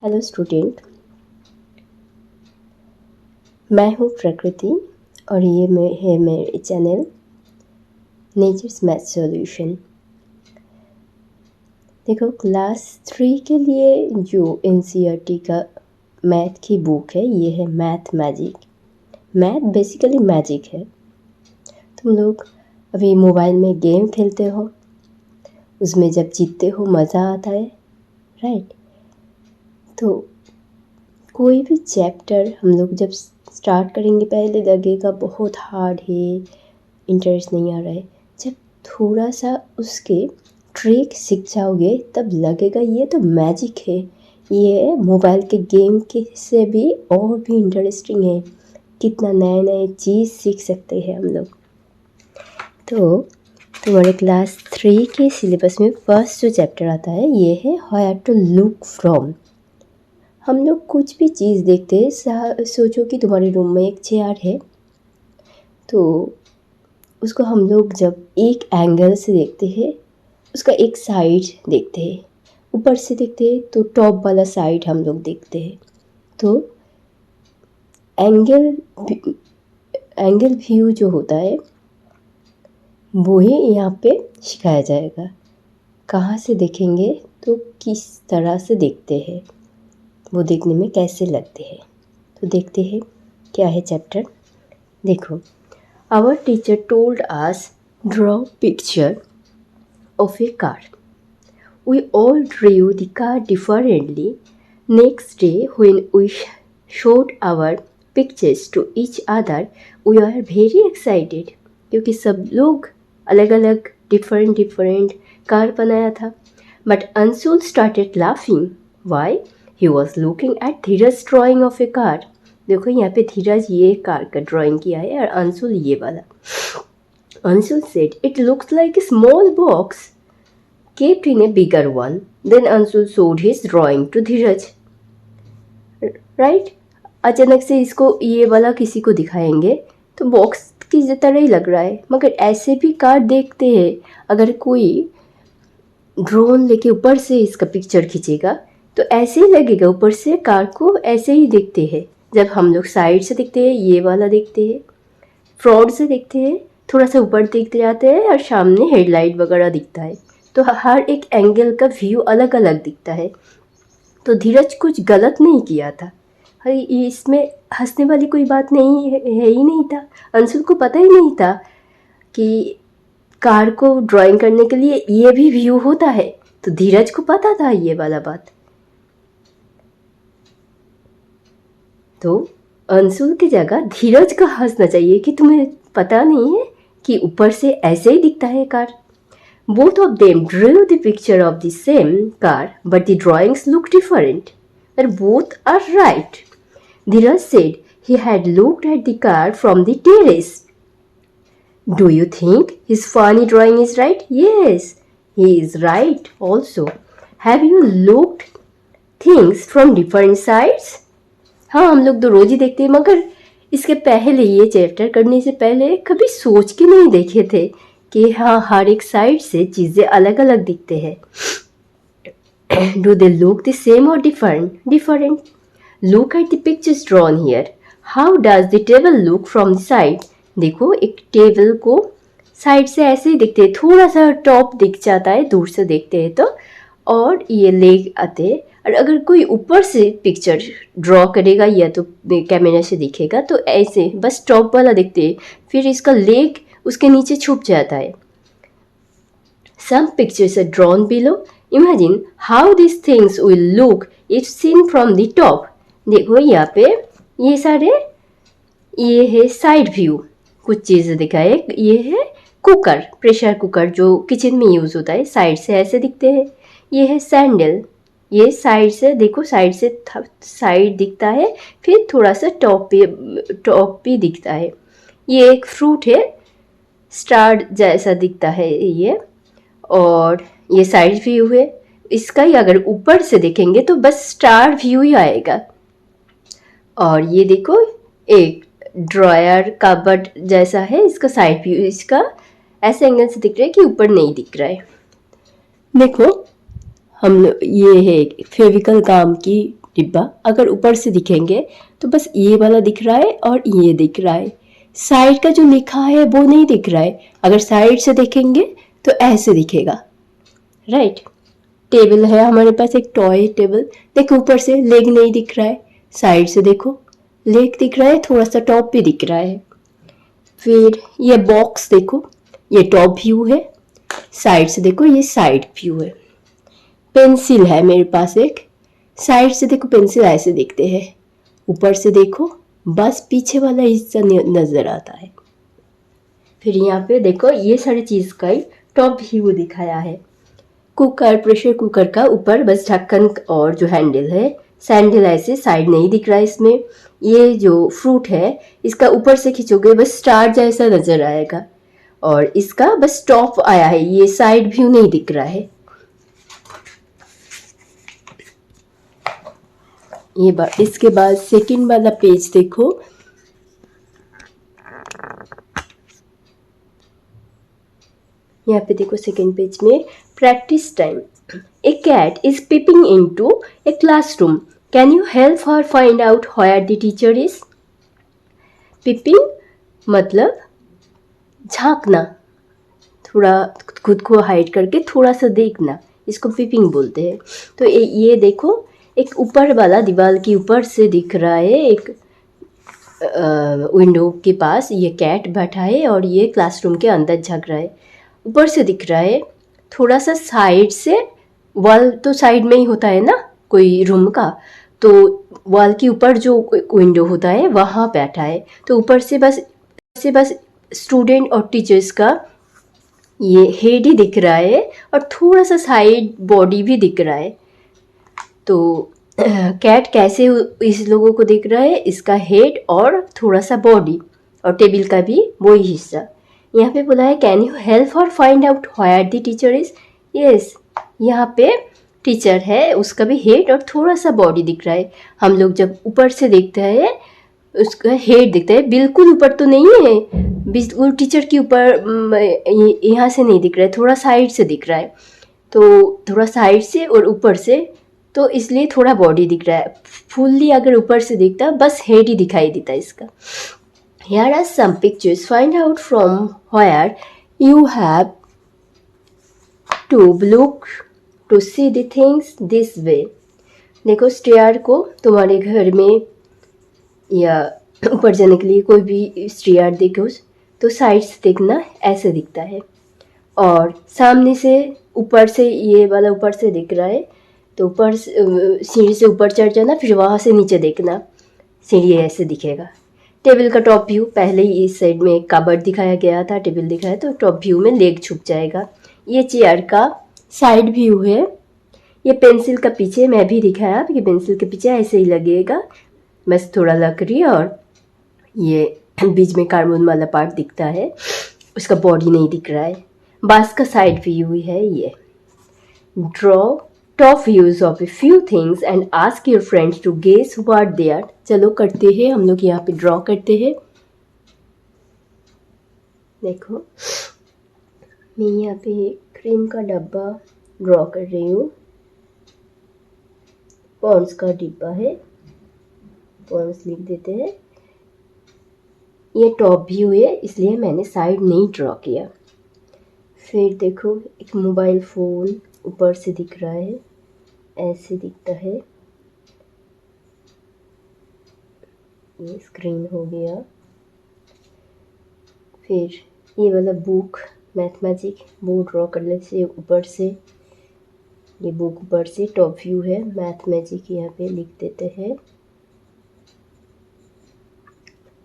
Hello student, मैं हूँ प्रकृति और ये है मेरे चैनल नेचर्स मैथ सॉल्यूशन। देखो, क्लास 3 के लिए जो एनसीईआरटी का मैथ की बुक है ये है math magic. Math basically magic है। तुम लोग अभी मोबाइल में गेम खेलते हो, उसमें जब जीतते हो मज़ा आता है, राइट? तो कोई भी चैप्टर हम लोग जब स्टार्ट करेंगे पहले लगेगा बहुत हार्ड है, इंटरेस्ट नहीं आ रहा है। जब थोड़ा सा उसके ट्रिक सीख जाओगे तब लगेगा ये तो मैजिक है, ये मोबाइल के गेम के से भी और भी इंटरेस्टिंग है, कितना नए नए चीज़ सीख सकते हैं हम लोग। तो तुम्हारे क्लास 3 के सिलेबस में फर्स्ट जो चैप्टर आता है ये है हाउ टू लुक फ्रॉम। हम लोग कुछ भी चीज़ देखते हैं, सोचो कि तुम्हारे रूम में एक चेयर है, तो उसको हम लोग जब एक एंगल से देखते हैं, उसका एक साइड देखते हैं, ऊपर से देखते हैं तो टॉप वाला साइड हम लोग देखते हैं। तो एंगल व्यू जो होता है वो ही यहाँ पे सिखाया जाएगा। कहाँ से देखेंगे तो किस तरह से देखते हैं, वो देखने में कैसे लगते हैं। तो देखते हैं क्या है चैप्टर। देखो, our teacher told us draw picture of a car. We all drew the car differently. Next day when we showed our pictures to each other, we were very excited क्योंकि सब लोग अलग अलग डिफरेंट कार बनाया था। But Anshul started laughing. Why? He was looking at Dhiraj's drawing of a car. देखो यहाँ पे धीरज ये कार का ड्राइंग किया है और अंशुल ये वाला। Anshul said, "It looks like a small box kept in a bigger one." Then Anshul showed his drawing to Dheeraj. Right? अचानक से इसको ये वाला किसी को दिखाएंगे तो बॉक्स की तरह ही लग रहा है, मगर ऐसे भी कार देखते हैं। अगर कोई ड्रोन लेके ऊपर से इसका पिक्चर खींचेगा तो ऐसे ही लगेगा, ऊपर से कार को ऐसे ही देखते हैं। जब हम लोग साइड से देखते हैं, ये वाला देखते हैं, फ्रंट से देखते हैं, थोड़ा सा ऊपर देखते जाते हैं और सामने हेडलाइट वगैरह दिखता है, तो हर एक एंगल का व्यू अलग अलग दिखता है। तो धीरज कुछ गलत नहीं किया था, इसमें हंसने वाली कोई बात नहीं है ही नहीं था। अंशुल को पता ही नहीं था कि कार को ड्राइंग करने के लिए ये भी व्यू होता है, तो धीरज को पता था ये वाला बात। तो अंशुल की जगह धीरज का हंसना चाहिए कि तुम्हें पता नहीं है कि ऊपर से ऐसे ही दिखता है car. Both of them drew the picture of the same car, but the drawings look different. But both are right. Dheeraj said he had looked at the car from the terrace. Do you think his funny drawing is right? Yes, he is right also. Have you looked things from different sides? हाँ, हम लोग तो रोज ही देखते हैं, मगर इसके पहले ये चैप्टर करने से पहले कभी सोच के नहीं देखे थे कि हाँ, हर एक साइड से चीज़ें अलग अलग दिखते हैं। Do they look the same or different? Different. Look at the pictures drawn here. How does the table look from the side? देखो, एक टेबल को साइड से ऐसे ही दिखते हैं, थोड़ा सा टॉप दिख जाता है दूर से देखते हैं तो, और ये लेग आते हैं। और अगर कोई ऊपर से पिक्चर ड्रॉ करेगा या तो कैमरा से दिखेगा तो ऐसे बस टॉप वाला दिखते हैं, फिर इसका लेग उसके नीचे छुप जाता है। Some pictures are drawn below. Imagine how these things will look if seen from the top. देखो यहाँ पे ये सारे, ये है साइड व्यू, कुछ चीज़ें दिखाए। ये है कुकर, प्रेशर कुकर जो किचन में यूज़ होता है, साइड से ऐसे दिखते हैं। ये है सैंडल, ये साइड से देखो, साइड से साइड दिखता है, फिर थोड़ा सा टॉप भी दिखता है। ये एक फ्रूट है, स्टार जैसा दिखता है ये, और ये साइड व्यू है इसका ही। अगर ऊपर से देखेंगे तो बस स्टार व्यू ही आएगा। और ये देखो, एक ड्रॉयर कबर्ड जैसा है, इसका साइड व्यू, इसका ऐसे एंगल से दिख रहा है कि ऊपर नहीं दिख रहा है। देखो, हम ये है फेविकल काम की डिब्बा अगर ऊपर से दिखेंगे तो बस ये वाला दिख रहा है और ये दिख रहा है, साइड का जो लिखा है वो नहीं दिख रहा है। अगर साइड से देखेंगे तो ऐसे दिखेगा, राइट। टेबल है हमारे पास, एक टॉय टेबल। देखो ऊपर से लेग नहीं दिख रहा है, साइड से देखो लेग दिख रहा है, थोड़ा सा टॉप भी दिख रहा है। फिर ये बॉक्स देखो, ये टॉप व्यू है, साइड से देखो ये साइड व्यू है। पेंसिल है मेरे पास एक, साइड से देखो पेंसिल ऐसे दिखते हैं, ऊपर से देखो बस पीछे वाला हिस्सा नजर आता है। फिर यहाँ पे देखो ये सारी चीज़ का ही टॉप व्यू दिखाया है। कुकर, प्रेशर कुकर का ऊपर बस ढक्कन और जो हैंडल है, सैंडल ऐसे साइड नहीं दिख रहा है इसमें। ये जो फ्रूट है इसका ऊपर से खींचोगे बस स्टार जैसा नजर आएगा, और इसका बस टॉप आया है, ये साइड व्यू नहीं दिख रहा है। ये इसके बाद सेकंड वाला पेज देखो, यहाँ पे देखो सेकंड पेज में practice time. A cat is peeping into a classroom. Can you help her find out where the teacher is? Peeping मतलब झांकना, थोड़ा खुद को हाइड करके थोड़ा सा देखना, इसको पीपिंग बोलते हैं। तो ये देखो एक ऊपर वाला दीवार के ऊपर से दिख रहा है, एक विंडो के पास ये कैट बैठा है और ये क्लासरूम के अंदर झांक रहा है, ऊपर से दिख रहा है। थोड़ा सा साइड से, वॉल तो साइड में ही होता है ना कोई रूम का, तो वॉल के ऊपर जो विंडो होता है वहाँ बैठा है। तो ऊपर से बस स्टूडेंट और टीचर्स का ये हेड ही दिख रहा है और थोड़ा सा साइड बॉडी भी दिख रहा है। तो कैट कैसे इस लोगों को दिख रहा है, इसका हेड और थोड़ा सा बॉडी और टेबल का भी वही हिस्सा। यहाँ पे बोला है कैन यू हेल्प और find out where the teacher is. Yes, यहाँ पे टीचर है, उसका भी हेड और थोड़ा सा बॉडी दिख रहा है। हम लोग जब ऊपर से देखते हैं उसका हेड दिखता है, बिल्कुल ऊपर तो नहीं है, बिल्कुल टीचर के ऊपर यहाँ से नहीं दिख रहा है, थोड़ा साइड से दिख रहा है। तो थोड़ा साइड से और ऊपर से, तो इसलिए थोड़ा बॉडी दिख रहा है। फुल्ली अगर ऊपर से दिखता बस हेड ही दिखाई देता इसका। Here are some pictures. Find out from where you have to look to see the things this way. देखो स्टेयर को तुम्हारे घर में या ऊपर जाने के लिए कोई भी स्टेयर देखो तो साइड से देखना ऐसे दिखता है, और सामने से ऊपर से ये वाला ऊपर से दिख रहा है, तो ऊपर सीढ़ी से ऊपर चढ़ जाना, फिर वहाँ से नीचे देखना, सीढ़ी ऐसे दिखेगा। टेबल का टॉप व्यू, पहले ही इस साइड में एक कबर्ड दिखाया गया था, टेबल दिखाया तो टॉप व्यू में लेग छुप जाएगा। ये चेयर का साइड व्यू है। ये पेंसिल का पीछे मैं भी दिखाया कि पेंसिल के पीछे ऐसे ही लगेगा, बस थोड़ा लकड़ी और ये बीच में कार्बन वाला पार्ट दिखता है, उसका बॉडी नहीं दिख रहा है। बास का साइड व्यू है ये। Draw top views of a few things and ask your friends to guess what they are. चलो करते हैं, हम लोग यहाँ पे ड्रॉ करते हैं। देखो मैं यहाँ पे क्रीम का डब्बा ड्रॉ कर रही हूँ, पॉन्ड्स का डिब्बा है, पॉन्ड्स लिख देते हैं। ये टॉप व्यू है इसलिए मैंने साइड नहीं ड्रॉ किया। फिर देखो एक मोबाइल फ़ोन ऊपर से दिख रहा है, ऐसे दिखता है, ये स्क्रीन हो गया। फिर ये वाला बुक मैथमेटिक वो ड्रॉ कर लेते से ऊपर से, ये बुक ऊपर से टॉप व्यू है, मैथमेटिक यहाँ पे लिख देते हैं।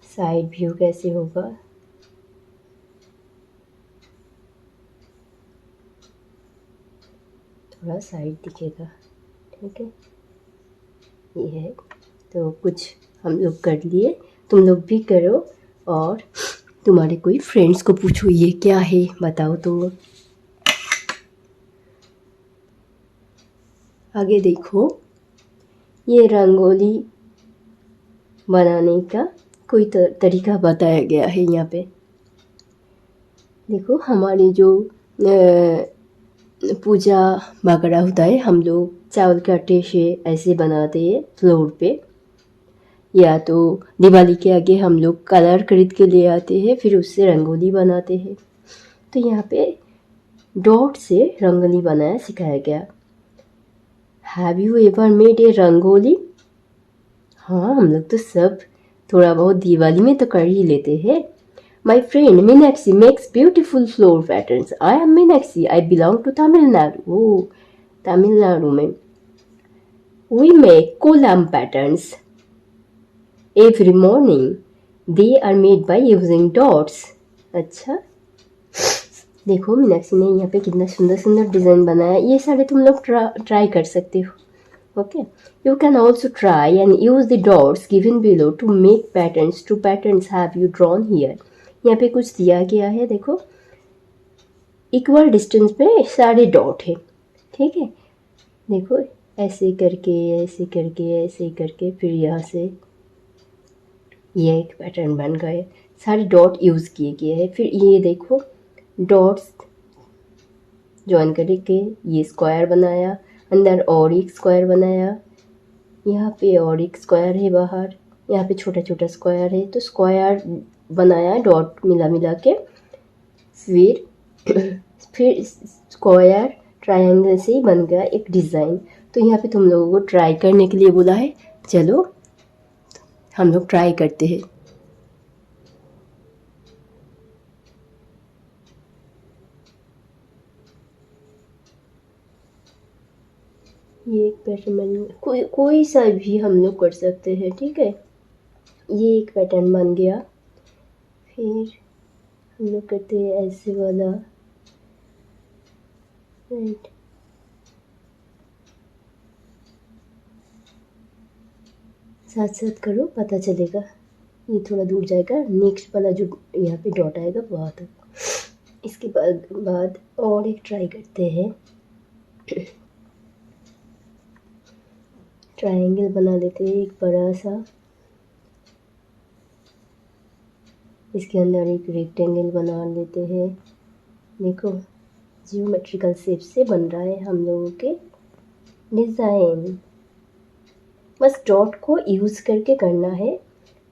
साइड व्यू कैसे होगा, थोड़ा साइड दिखेगा, ठीक है। ये है, तो कुछ हम लोग कर लिए, तुम लोग भी करो और तुम्हारे कोई फ्रेंड्स को पूछो ये क्या है बताओ। तो आगे देखो ये रंगोली बनाने का कोई तरीका बताया गया है यहाँ पे। देखो हमारी जो पूजा वगैरह होता है, हम लोग चावल के आटे से ऐसे बनाते हैं फ्लोर पे, या तो दिवाली के आगे हम लोग कलर खरीद के ले आते हैं, फिर उससे रंगोली बनाते हैं। तो यहाँ पे डॉट से रंगोली बनाना सिखाया गया। Have you ever made a rangoli? हाँ, हम लोग तो सब थोड़ा बहुत दिवाली में तो कर ही लेते हैं। My friend Meenakshi makes beautiful floor patterns. I am Meenakshi, I belong to Tamil Nadu. Oh, Tamil Nadu में we make kolam patterns every morning. They are made by using dots. अच्छा, देखो मीनाक्षी ने यहाँ पे कितना सुंदर सुंदर डिज़ाइन बनाया। ये सारे तुम लोग ट्राई कर सकते हो। Okay, you can also try and use the dots given below to make patterns. Two patterns have you drawn here. यहाँ पे कुछ दिया गया है, देखो इक्वल डिस्टेंस पे सारे डॉट है, ठीक है। देखो ऐसे करके ऐसे करके ऐसे करके फिर यहाँ से ये एक पैटर्न बन गए, सारे डॉट यूज़ किए गए हैं। फिर ये देखो डॉट्स जॉइन करके ये स्क्वायर बनाया, अंदर और एक स्क्वायर बनाया, यहाँ पे और एक स्क्वायर है बाहर, यहाँ पे छोटा छोटा स्क्वायर है, तो स्क्वायर बनाया डॉट मिला मिला के। फिर स्क्वायर ट्रायंगल से ही बन गया एक डिज़ाइन। तो यहाँ पे तुम लोगों को ट्राई करने के लिए बोला है, चलो हम लोग ट्राई करते हैं। ये एक पैटर्न बन, कोई सा भी हम लोग कर सकते हैं, ठीक है। ये एक पैटर्न बन गया। फिर हम लोग करते हैं ऐसे वाला, राइट। साथ साथ करो, पता चलेगा। ये थोड़ा दूर जाएगा, नेक्स्ट वाला जो यहाँ पे डॉट आएगा वहाँ तक। इसके बाद और एक ट्राई करते हैं। ट्रायंगल बना लेते हैं एक बड़ा सा, इसके अंदर एक रेक्टेंगल बना लेते हैं। देखो जियोमेट्रिकल शेप से बन रहा है हम लोगों के डिज़ाइन। बस डॉट को यूज़ करके करना है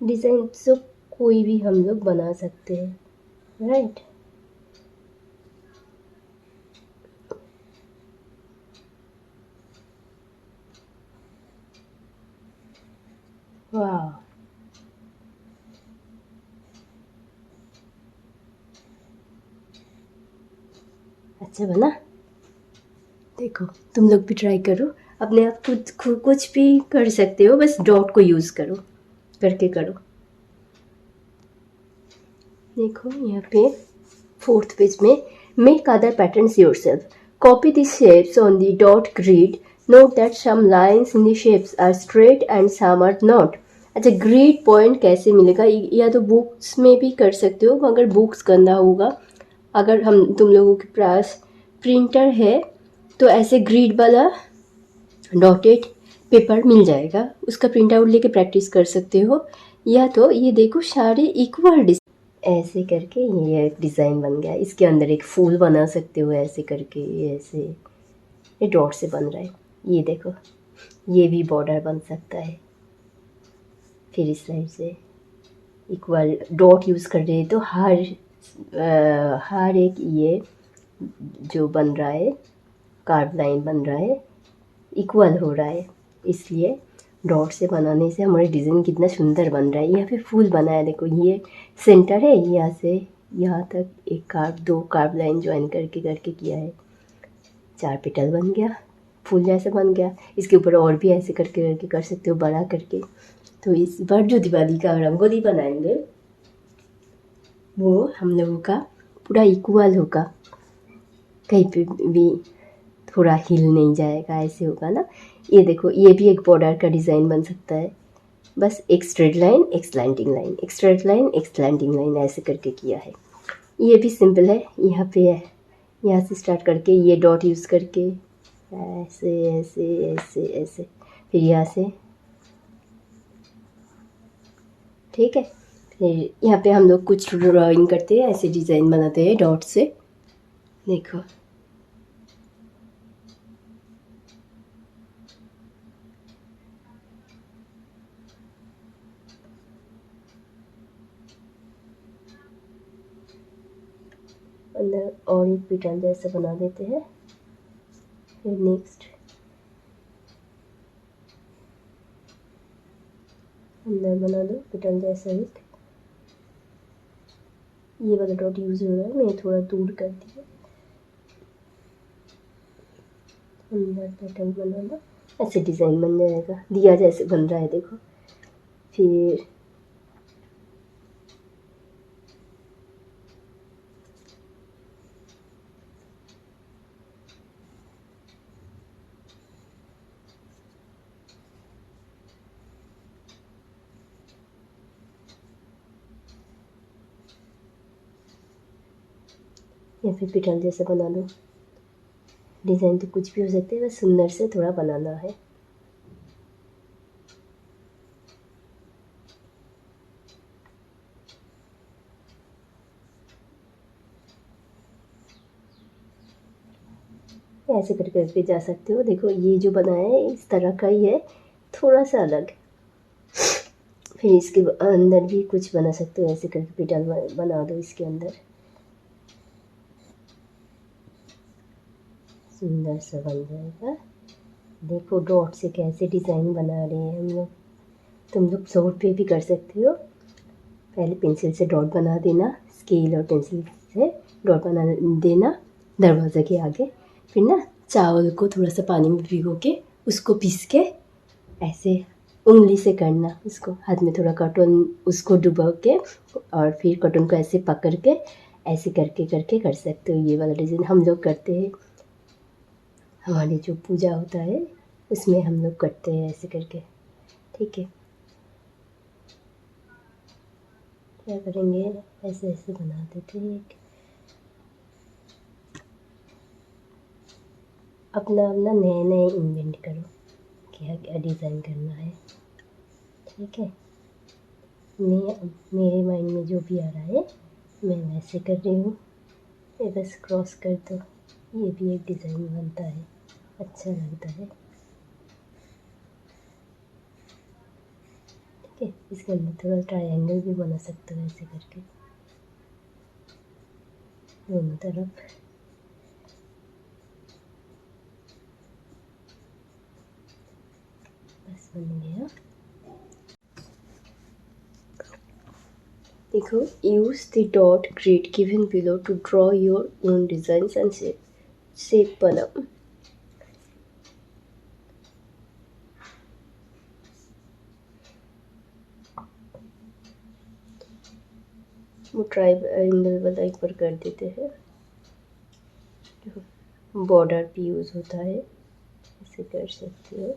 डिज़ाइन, तो कोई भी हम लोग बना सकते हैं, राइट। वाह, अच्छा बना। देखो तुम लोग भी ट्राई करो, अपने आप कुछ भी कर सकते हो, बस डॉट को यूज़ करो, करके करो। देखो यहाँ पे 4th पेज में make other patterns yourself, copy the shapes on the dot grid, note that some lines in the shapes are straight and some are not. अच्छा, ग्रिड पॉइंट कैसे मिलेगा? या तो बुक्स में भी कर सकते हो, अगर बुक्स करना होगा। अगर तुम लोगों के पास प्रिंटर है तो ऐसे ग्रिड वाला डॉटेड पेपर मिल जाएगा, उसका प्रिंट आउट लेके प्रैक्टिस कर सकते हो। या तो ये देखो सारे इक्वल ऐसे करके ये एक डिज़ाइन बन गया। इसके अंदर एक फूल बना सकते हो ऐसे करके, ऐसे ये डॉट से बन रहा है। ये देखो ये भी बॉर्डर बन सकता है। फिर इस साइड से इक्वल डॉट यूज़ कर रहे हैं तो हर एक ये जो बन रहा है कार्व लाइन बन रहा है इक्वल हो रहा है, इसलिए डॉट से बनाने से हमारा डिज़ाइन कितना सुंदर बन रहा है। यहाँ पे फूल बना है, देखो ये सेंटर है, यहाँ से यहाँ तक एक कार्व, 2 कार्व लाइन ज्वाइन करके किया है, 4 पेटल बन गया, फूल जैसा बन गया। इसके ऊपर और भी ऐसे करके कर सकते हो बड़ा करके। तो इस बार जो दिवाली का रंगोली बनाएंगे वो हम लोगों का पूरा इक्वल होगा, कहीं पे भी थोड़ा हिल नहीं जाएगा, ऐसे होगा ना। ये देखो ये भी एक बॉर्डर का डिज़ाइन बन सकता है, बस एक स्ट्रेट लाइन एक स्लैंटिंग लाइन, एक स्ट्रेट लाइन एक स्लैंटिंग लाइन ऐसे करके किया है। ये भी सिंपल है, यहाँ पे है, यहाँ से स्टार्ट करके ये डॉट यूज़ करके ऐसे ऐसे ऐसे ऐसे, फिर यहाँ से, ठीक है। फिर यहाँ पे हम लोग कुछ ड्राइंग करते हैं, ऐसे डिज़ाइन बनाते हैं डॉट से। देखो अंदर और एक पिटल जैसा बना देते हैं। फिर नेक्स्ट अंदर बना दो पिटल जैसा एक। ये वाला डॉट यूज़ हो रहा है, मैं थोड़ा दूर कर दिया। अंदर पैटर्न बना दो, ऐसे डिज़ाइन बन जाएगा, दिया जैसे बन रहा है देखो। फिर या फिर पिटल जैसे बना दो। डिज़ाइन तो कुछ भी हो सकते हैं, बस सुंदर से थोड़ा बनाना है। ऐसे करके जा सकते हो। देखो ये जो बनाया है इस तरह का ही है, थोड़ा सा अलग। फिर इसके अंदर भी कुछ बना सकते हो, ऐसे करके पिटल बना दो इसके अंदर, सुंदर सा बन जाएगा। देखो डॉट से कैसे डिज़ाइन बना रहे हैं हम लोग। तुम लोग सूट पे भी कर सकते हो। पहले पेंसिल से डॉट बना देना, स्केल और पेंसिल से डॉट बना देना दरवाज़ा के आगे। फिर ना चावल को थोड़ा सा पानी में भिगो के उसको पीस के ऐसे उंगली से करना, उसको हाथ में थोड़ा कॉटन उसको डुबो के और फिर कॉटन को ऐसे पकड़ के ऐसे करके करके कर सकते हो। ये वाला डिज़ाइन हम लोग करते हैं, हमारी जो पूजा होता है उसमें हम लोग करते हैं ऐसे करके। ठीक है, क्या करेंगे, ऐसे ऐसे बना देते हैं। अपना अपना नए नए इन्वेंट करो, क्या क्या डिज़ाइन करना है। ठीक है, मेरे माइंड में जो भी आ रहा है मैं वैसे कर रही हूँ। ये बस क्रॉस कर दो, ये भी एक डिज़ाइन बनता है, अच्छा लगता है। ठीक है, इसके अंदर थोड़ा ट्रायंगल भी बना सकते हो ऐसे करके दोनों तरफ। बस बन गया। देखो, use the dot grid given below to draw your own designs and shape बना। वो ट्रायंगल वाला एक बार कर देते हैं। बॉर्डर भी यूज़ होता है, ऐसे कर सकते हो।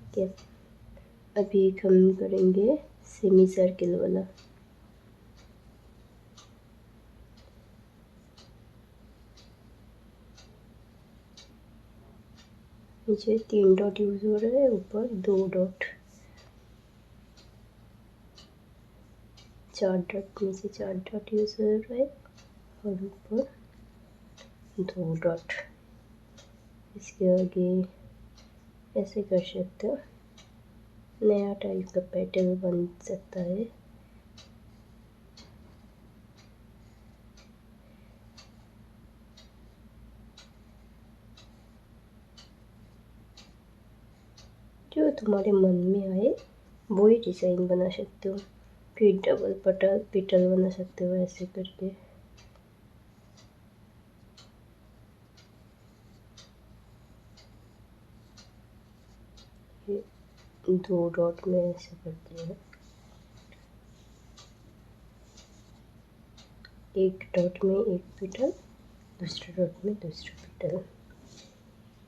ठीक है, अभी हम करेंगे सेमी सर्किल वाला। नीचे 3 डॉट यूज़ हो रहा है, ऊपर 2 डॉट, 4 डॉट में से 4 डॉट यूज़ हो रहा है और ऊपर 2 डॉट। इसके आगे ऐसे कर सकते हो, नया टाइप का पैटर्न बन सकता है। जो तुम्हारे मन में आए वो ही डिज़ाइन बना सकते हो। फिर डबल पिटल बना सकते हो ऐसे करके। ये 2 डॉट में ऐसे करते हैं, एक डॉट में एक पिटल, दूसरे डॉट में दूसरा पिटल।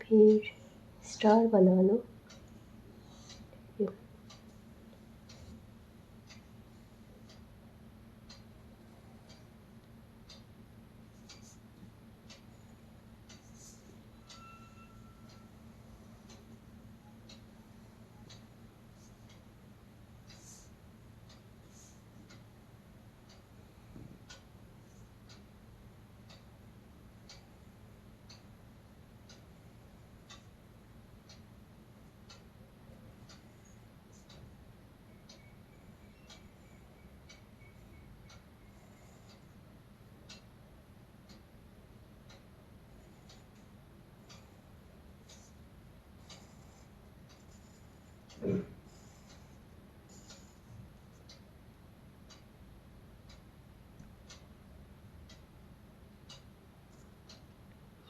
फिर स्टार बना लो।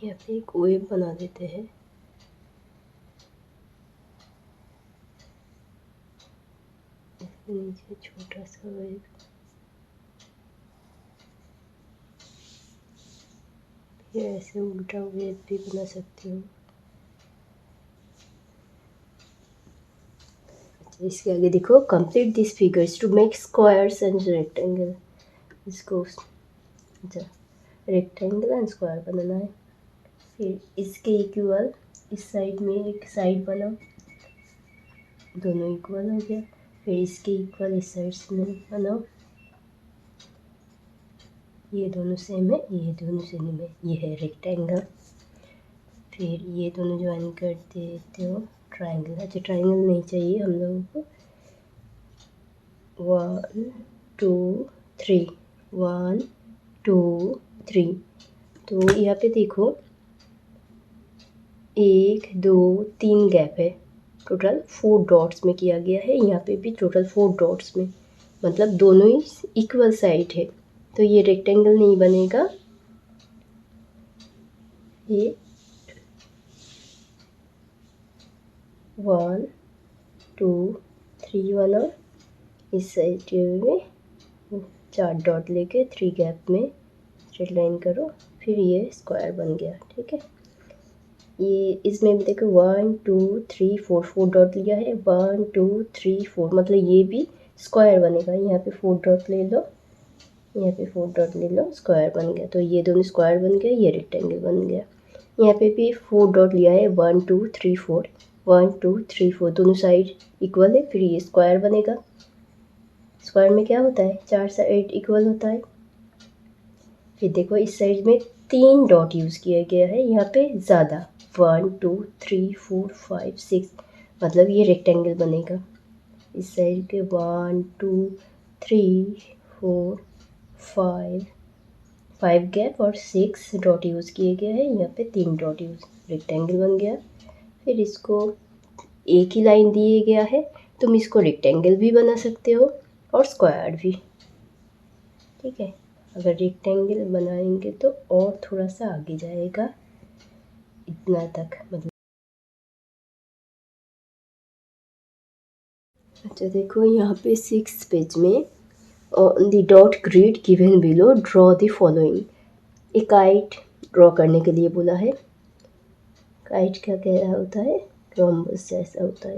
यहाँ पे एक वेव बना देते हैं। इसके नीचे छोटा सा वेव, फिर ऐसे उल्टा वेव भी बना सकती हूँ। इसके आगे देखो, complete this figures to make squares and rectangle. इसको अच्छा रेक्टेंगल एंड स्क्वायर बनाना है। फिर इसके इक्वल इस साइड में एक साइड बनाओ, दोनों इक्वल हो गया। फिर इसके इक्वल इस साइड में बनाओ, ये दोनों सेम है, ये दोनों सेम है, ये है रेक्टेंगल। फिर ये दोनों ज्वाइन कर देते हो ट्रायंगल। अच्छा ट्रायंगल नहीं चाहिए हम लोगों को। 1 2 3, 1 2 3। तो यहाँ पे देखो 1 2 3 गैप है, टोटल 4 डॉट्स में किया गया है। यहाँ पे भी टोटल 4 डॉट्स में, मतलब दोनों ही इक्वल साइड है, तो ये रेक्टेंगल नहीं बनेगा। ये 1 2 3 वाला इस साइड में 4 डॉट लेके 3 गैप में स्ट्रेट लाइन करो, फिर ये स्क्वायर बन गया। ठीक है, ये इसमें भी देखो 1 2 3 4 डॉट लिया है, 1 2 3 4, मतलब ये भी स्क्वायर बनेगा। यहाँ पे 4 डॉट ले लो, यहाँ पे 4 डॉट ले लो, स्क्वायर बन गया। तो ये दोनों स्क्वायर बन गया, ये रेक्टेंगल बन गया। यहाँ पे भी 4 डॉट लिया है, 1 2 3 4, 1 2 3 4, दोनों साइड इक्वल है, फिर ये स्क्वायर बनेगा। स्क्वायर में क्या होता है, 4 साइड इक्वल होता है। फिर देखो इस साइड में 3 डॉट यूज़ किया गया है, यहाँ पे ज़्यादा 1 2 3 4 5 6, मतलब ये रेक्टेंगल बनेगा। इस साइड के 1 2 3 4 5 गैप और 6 डॉट यूज़ किए गए हैं, यहाँ पे 3 डॉट यूज़, रेक्टेंगल बन गया। फिर इसको एक ही लाइन दिए गया है, तुम इसको रेक्टेंगल भी बना सकते हो और स्क्वायर भी। ठीक है, अगर रेक्टेंगल बनाएंगे तो और थोड़ा सा आगे जाएगा, इतना तक मतलब। अच्छा देखो यहाँ पे 6 पेज में on the dot grid given below draw the following. एक काइट ड्रॉ करने के लिए बोला है। काइट क्या क्या होता है, रोम्बस जैसा होता है।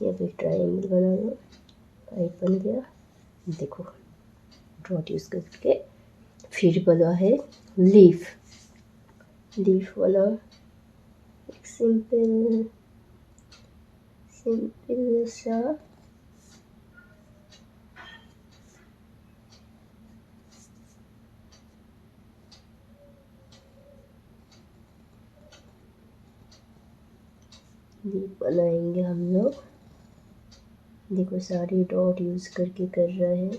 यहाँ पे ट्रायंगल बना लो, काइट बन गया। देखो डॉट यूज़ करके। फिर बोला है लीफ, लीफ वाला एक सिंपल सा लीफ बनाएंगे हम लोग। देखो सारे डॉट यूज़ करके कर रहे हैं।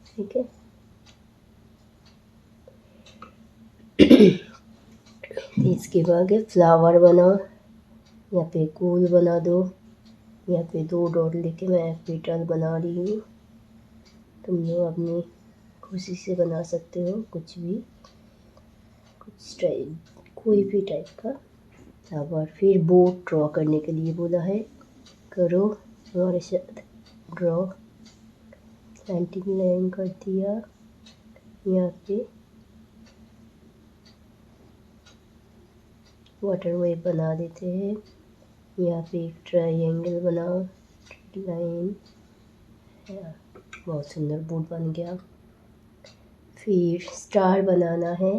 ठीक है, इसके बाद फ्लावर बनाओ, यहाँ पे गोल बना दो। यहाँ पे 2 डॉट लेके मैं पेटल बना रही हूँ। तुम लोग अपनी खुशी से बना सकते हो, कुछ भी, कुछ टाइप, कोई भी टाइप का फ्लावर। फिर बोट ड्रॉ करने के लिए बोला है, करो हमारे साथ ड्रॉ। स्लैंटिंग लाइन कर दिया, यहाँ पे वाटर वेव बना देते हैं। यहाँ पे एक ट्रायंगल बनाओ, लाइन, बहुत सुंदर बोट बन गया। फिर स्टार बनाना है।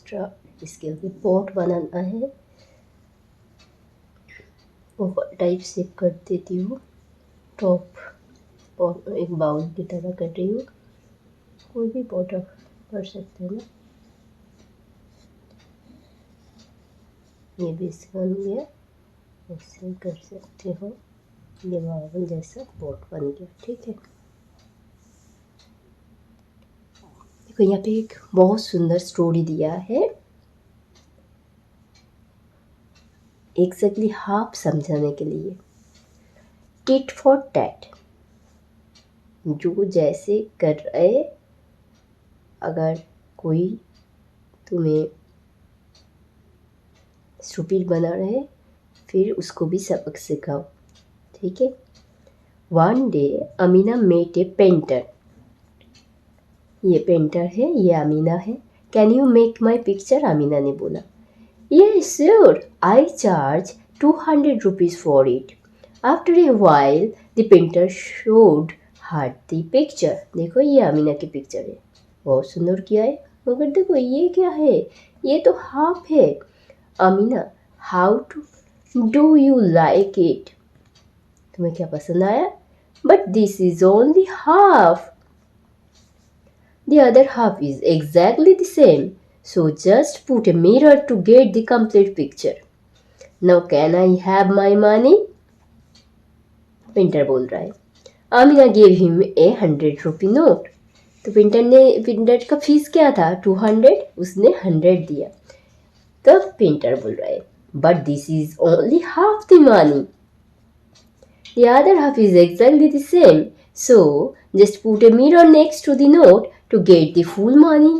एक्स्ट्रा इसके आगे पॉट बनाना है, ओवल टाइप से कर देती हूँ। टॉप पॉट एक बाउल की तरह कर रही हूँ, कोई भी पॉट आप कर सकते हैं ना। ये बेस बन गया, ऐसे कर सकते हो। ये बाउल जैसा पॉट बन गया, ठीक है। देखो यहाँ पे एक बहुत सुंदर स्टोरी दिया है, एग्जैक्टली हाफ समझाने के लिए। टिट फॉर टैट, जो जैसे कर रहे, अगर कोई तुम्हें स्टूपिड बना रहे फिर उसको भी सबक सिखाओ, ठीक है। One day Amina met a painter, ये पेंटर है, ये अमीना है। Can you make my picture, Amina ने बोला। Yeah sure, I charge 200 rupees for it. After a while the painter showed her the picture. देखो ये अमीना की पिक्चर है, बहुत सुंदर किया है, मगर देखो ये क्या है, ये तो हाफ है। Amina, how to do you like it, तुम्हें क्या पसंद आया? But this is only half, the other half is exactly the same, so just put a mirror to get the complete picture. Now can I have my money? Painter बोल रहा है। Amina gave him a 100 rupee note. तो painter का fees क्या था? 200, उसने 100 दिया। तब पेंटर बोल रहा है, but this is only half the money. The other half is exactly the same, so just put a mirror next to the note to get the full money.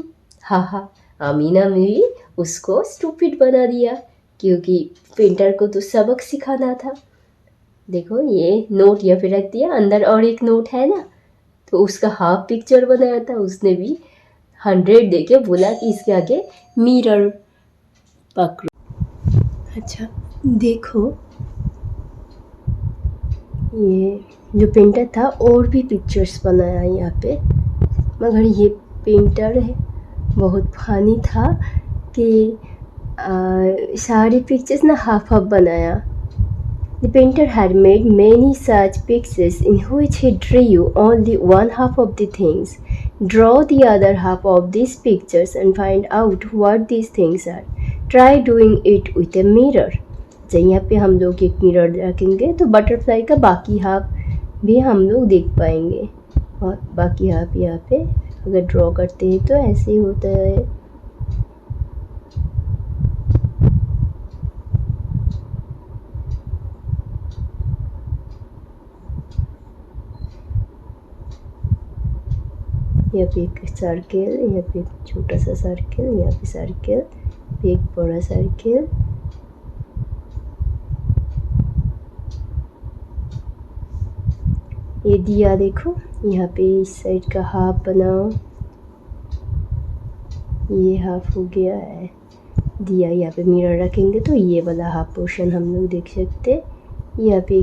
हा, अमीना ने भी उसको स्टूपिड बना दिया, क्योंकि पेंटर को तो सबक सिखाना था। देखो ये नोट यहाँ पे रख दिया, अंदर और एक नोट है ना, तो उसका हाफ पिक्चर बनाया था, उसने भी 100 देके बोला कि इसके आगे मिरर पकड़ो। अच्छा देखो, ये जो पेंटर था और भी पिक्चर्स बनाया यहाँ पे, मगर ये पेंटर है बहुत फनी था कि सारी पिक्चर्स ना हाफ हाफ बनाया। The painter had made many such pictures in which he drew only one half of the things. Draw the other half of these pictures and find out what these things are. Try doing it with a mirror. तो यहाँ पे हम लोग एक mirror रखेंगे तो butterfly का बाकी हाफ भी हम लोग देख पाएंगे, और बाकी हाफ यहाँ पे अगर ड्रॉ करते हैं तो ऐसे ही होता है। यहाँ पे एक सर्किल, यहाँ पे एक छोटा सा सर्किल, यहाँ पे सर्किल, पे एक बड़ा सर्किल। ये दिया देखो, यहाँ पे इस साइड का हाफ बनाओ, ये हाफ हो गया है। दिया यहाँ पे मिरर रखेंगे तो ये वाला हाफ पोर्शन हम लोग देख सकते। यहाँ पे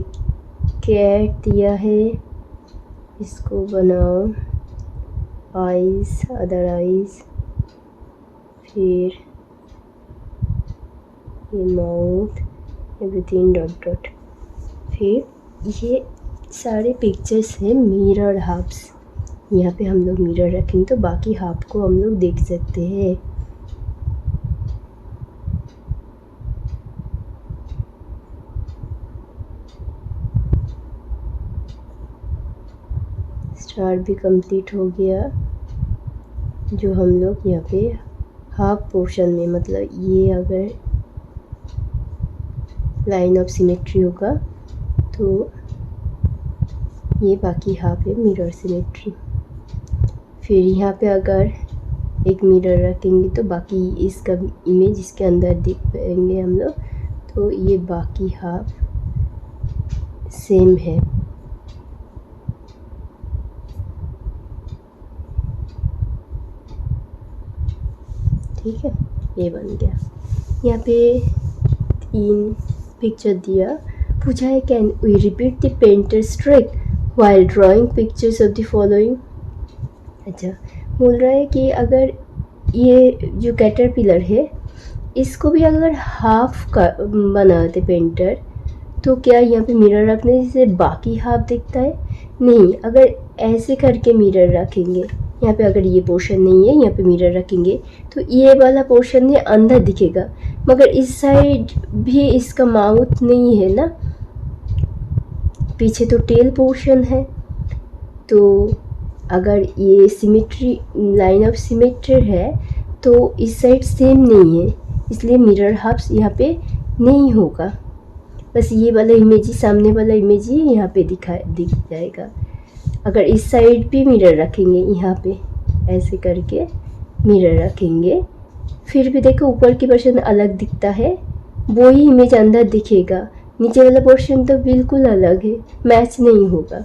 कैट दिया है, इसको बनाओ, आइज, अदर आइज, फिर ये माउथ, एवरीथिंग डॉट डॉट। फिर ये सारे पिक्चर्स हैं मिरर हाफ्स, यहाँ पे हम लोग मिरर रखेंगे तो बाकी हाफ को हम लोग देख सकते हैं। स्टार भी कंप्लीट हो गया, जो हम लोग यहाँ पे हाफ पोर्शन में, मतलब ये अगर लाइन ऑफ सिमेट्री होगा तो ये बाकी हाफ है मिरर सिमेट्री। फिर यहाँ पे अगर एक मिरर रखेंगे तो बाकी इसका इमेज इसके अंदर देख पाएंगे हम लोग, तो ये बाकी हाफ सेम है। ठीक है, ये बन गया। यहाँ पे 3 पिक्चर दिया, पूछा है can we repeat the painter's trick while drawing pictures of the following. अच्छा बोल रहा है कि अगर ये जो कैटरपिलर है इसको भी अगर हाफ का बनाते पेंटर तो क्या यहाँ पे मिरर रखने से बाकी हाफ दिखता है? नहीं, अगर ऐसे करके मिरर रखेंगे, यहाँ पे अगर ये पोर्शन नहीं है, यहाँ पे मिरर रखेंगे तो ये वाला पोर्शन ये अंदर दिखेगा, मगर इस साइड भी इसका माउथ नहीं है ना, पीछे तो टेल पोर्शन है। तो अगर ये सिमेट्री, लाइन ऑफ सिमेट्री है तो इस साइड सेम नहीं है, इसलिए मिरर हाफ्स यहाँ पे नहीं होगा। बस ये वाला इमेज ही, सामने वाला इमेज ही यहाँ पे दिख जाएगा। अगर इस साइड भी मिरर रखेंगे, यहाँ पे ऐसे करके मिरर रखेंगे, फिर भी देखो ऊपर की पोर्शन अलग दिखता है, वो ही इमेज अंदर दिखेगा, नीचे वाला पोर्शन तो बिल्कुल अलग है, मैच नहीं होगा।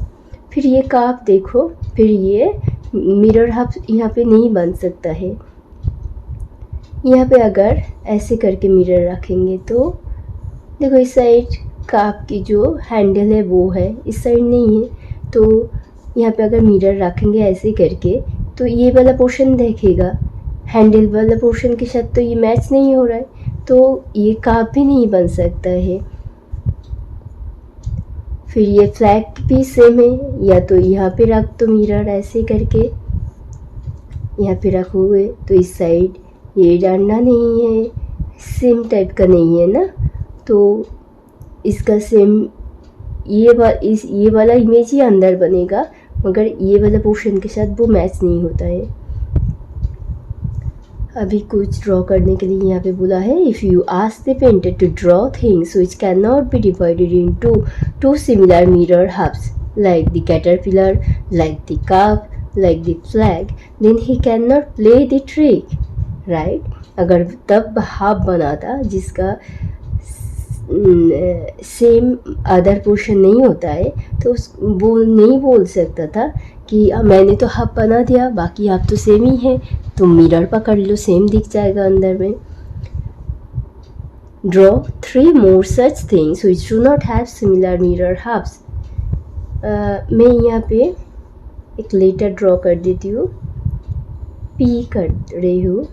फिर ये काफ देखो, फिर ये मिरर हाफ यहाँ पे नहीं बन सकता है। यहाँ पे अगर ऐसे करके मिरर रखेंगे तो देखो इस साइड काफ की जो हैंडल है वो है, इस साइड नहीं है, तो यहाँ पे अगर मिरर रखेंगे ऐसे करके तो ये वाला पोर्शन देखेगा, हैंडल वाला पोर्शन के साथ तो ये मैच नहीं हो रहा है, तो ये काफ भी नहीं बन सकता है। फिर ये फ्लैग भी सेम है, या तो यहाँ पे रख दो मिरर ऐसे करके, यहाँ पे रखोगे तो इस साइड ये डालना नहीं है, सेम टाइप का नहीं है ना, तो इसका सेम ये वाला इमेज ही अंदर बनेगा, मगर ये वाला पोर्शन के साथ वो मैच नहीं होता है। अभी कुछ ड्रॉ करने के लिए यहाँ पे बोला है, if you ask the painter to draw things which can not be divided into two similar mirror halves like the caterpillar, like the calf, like the flag, then he can not play the trick, right. अगर तब half बनाता जिसका same other portion नहीं होता है तो वो नहीं बोल सकता था कि मैंने तो हाफ बना दिया, बाकी हाफ तो सेम ही है, तो मिरर पकड़ लो, सेम दिख जाएगा अंदर में। Draw 3 more such things which do not have similar mirror halves। मैं यहाँ पे एक लेटर ड्रॉ कर देती हूँ, पी कर रही हूँ।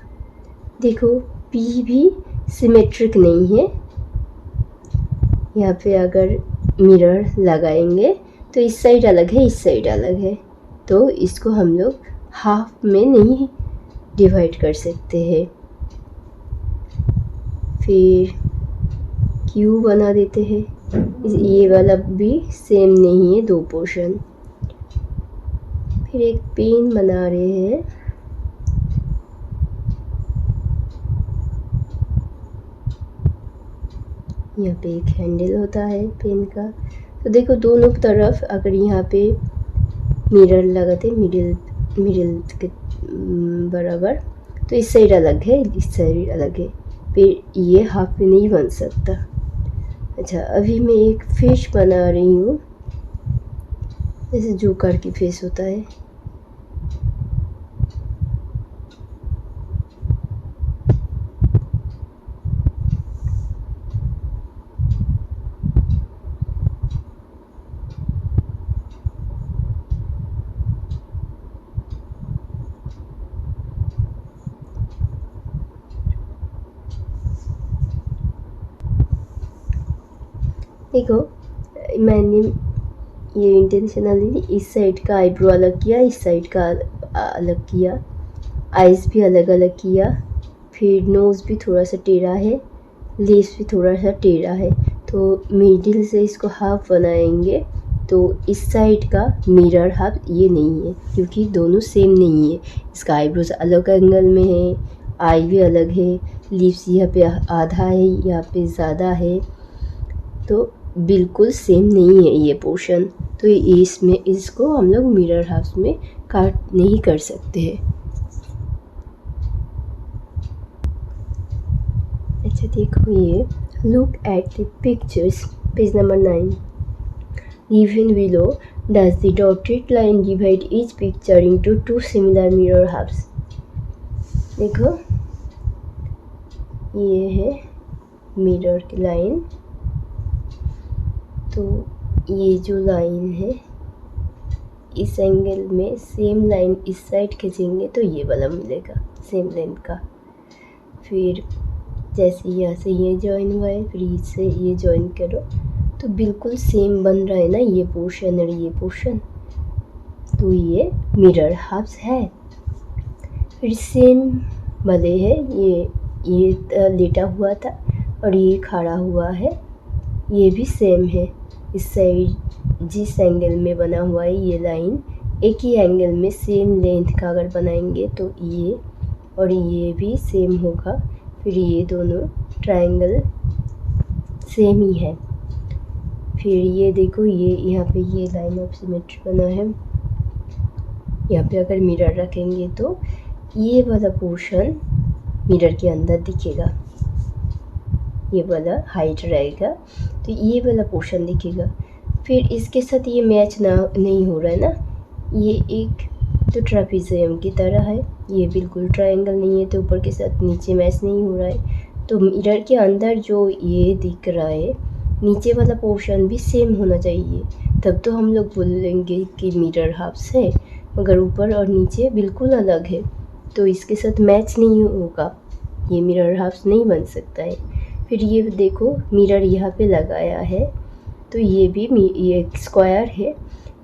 देखो पी भी सिमेट्रिक नहीं है, यहाँ पे अगर मिरर लगाएंगे तो इस साइड अलग है, इस साइड अलग है, तो इसको हम लोग हाफ में नहीं डिवाइड कर सकते हैं। फिर क्यू बना देते हैं, ये वाला भी सेम नहीं है, 2 पोर्शन। फिर एक पेन बना रहे हैं, यहाँ पे एक हैंडल होता है पेन का, तो देखो दोनों तरफ अगर यहाँ पे मिरर लगाते मिडिल के बराबर, तो इस साइड अलग है, इस साइड अलग है, फिर ये हाफ में नहीं बन सकता। अच्छा, अभी मैं एक फिश बना रही हूँ, जैसे जोकर की फेस होता है। देखो मैंने ये इंटेंशनली इस साइड का आईब्रो अलग किया, इस साइड का अलग किया, आइज़ भी अलग अलग किया, फिर नोज़ भी थोड़ा सा टेढ़ा है, लिप्स भी थोड़ा सा टेढ़ा है, तो मिडिल से इसको हाफ बनाएंगे, तो इस साइड का मिरर हाफ ये नहीं है, क्योंकि दोनों सेम नहीं है। इसका आईब्रोज अलग एंगल में है, आई भी अलग है, लिप्स यहाँ पे आधा है, यहाँ पे ज़्यादा है, तो बिल्कुल सेम नहीं है ये पोर्शन, तो इसमें इसको हम लोग मिरर हाफ में काट नहीं कर सकते हैं। अच्छा देखो, ये look at the pictures, page number 9। Given below, does the dotted line divide each picture into 2 similar mirror halves? देखो ये है मिरर की लाइन, तो ये जो लाइन है इस एंगल में सेम लाइन इस साइड खींचेंगे तो ये वाला मिलेगा सेम लेंथ का। फिर जैसे यहाँ से ये जॉइन हुआ है, फिर इससे ये जॉइन करो तो बिल्कुल सेम बन रहा है ना ये पोर्शन और ये पोर्शन, तो ये मिरर हाफ्स है। फिर सेम वाले है, ये लेटा हुआ था और ये खड़ा हुआ है, ये भी सेम है। इस साइड जिस एंगल में बना हुआ है ये लाइन, एक ही एंगल में सेम लेंथ का अगर बनाएंगे तो ये और ये भी सेम होगा। फिर ये दोनों ट्रायंगल सेम ही है। फिर ये देखो, ये यहाँ पे ये लाइन ऑफ सिमेट्री बना है, यहाँ पे अगर मिरर रखेंगे तो ये वाला पोर्शन मिरर के अंदर दिखेगा, ये वाला हाइट रहेगा तो ये वाला पोर्शन दिखेगा। फिर इसके साथ ये मैच नहीं हो रहा है ना, ये एक तो ट्रापेजियम की तरह है, ये बिल्कुल ट्रायंगल नहीं है तो ऊपर के साथ नीचे मैच नहीं हो रहा है। तो मिरर के अंदर जो ये दिख रहा है नीचे वाला पोर्शन भी सेम होना चाहिए, तब तो हम लोग बोलेंगे कि मिरर हाफ्स है। मगर ऊपर और नीचे बिल्कुल अलग है तो इसके साथ मैच नहीं होगा, ये मिरर हाफ्स नहीं बन सकता है। फिर ये देखो मिरर यहाँ पे लगाया है तो ये भी ये स्क्वायर है,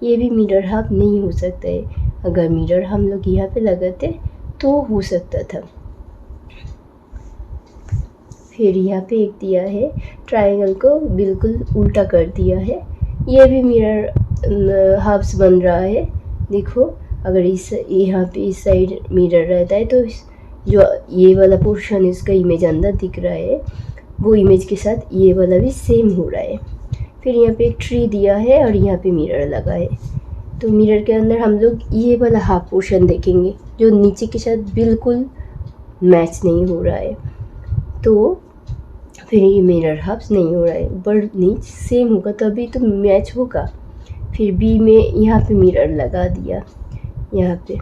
ये भी मिरर हाफ नहीं हो सकता है। अगर मिरर हम लोग यहाँ पे लगाते तो हो सकता था। फिर यहाँ पे एक दिया है, ट्रायंगल को बिल्कुल उल्टा कर दिया है, ये भी मिरर हाफ्स बन रहा है। देखो अगर इस यहाँ पे इस साइड मिरर रहता है तो जो ये वाला पोर्शन इसका इमेज अंदर दिख रहा है वो इमेज के साथ ये वाला भी सेम हो रहा है। फिर यहाँ पे एक ट्री दिया है और यहाँ पे मिरर लगा है, तो मिरर के अंदर हम लोग ये वाला हाफ पोर्शन देखेंगे जो नीचे के साथ बिल्कुल मैच नहीं हो रहा है, तो फिर ये मिरर हाफ्स नहीं हो रहा है। ऊपर नीचे सेम होगा तभी तो मैच होगा। फिर बी में यहाँ पे मिरर लगा दिया, यहाँ पे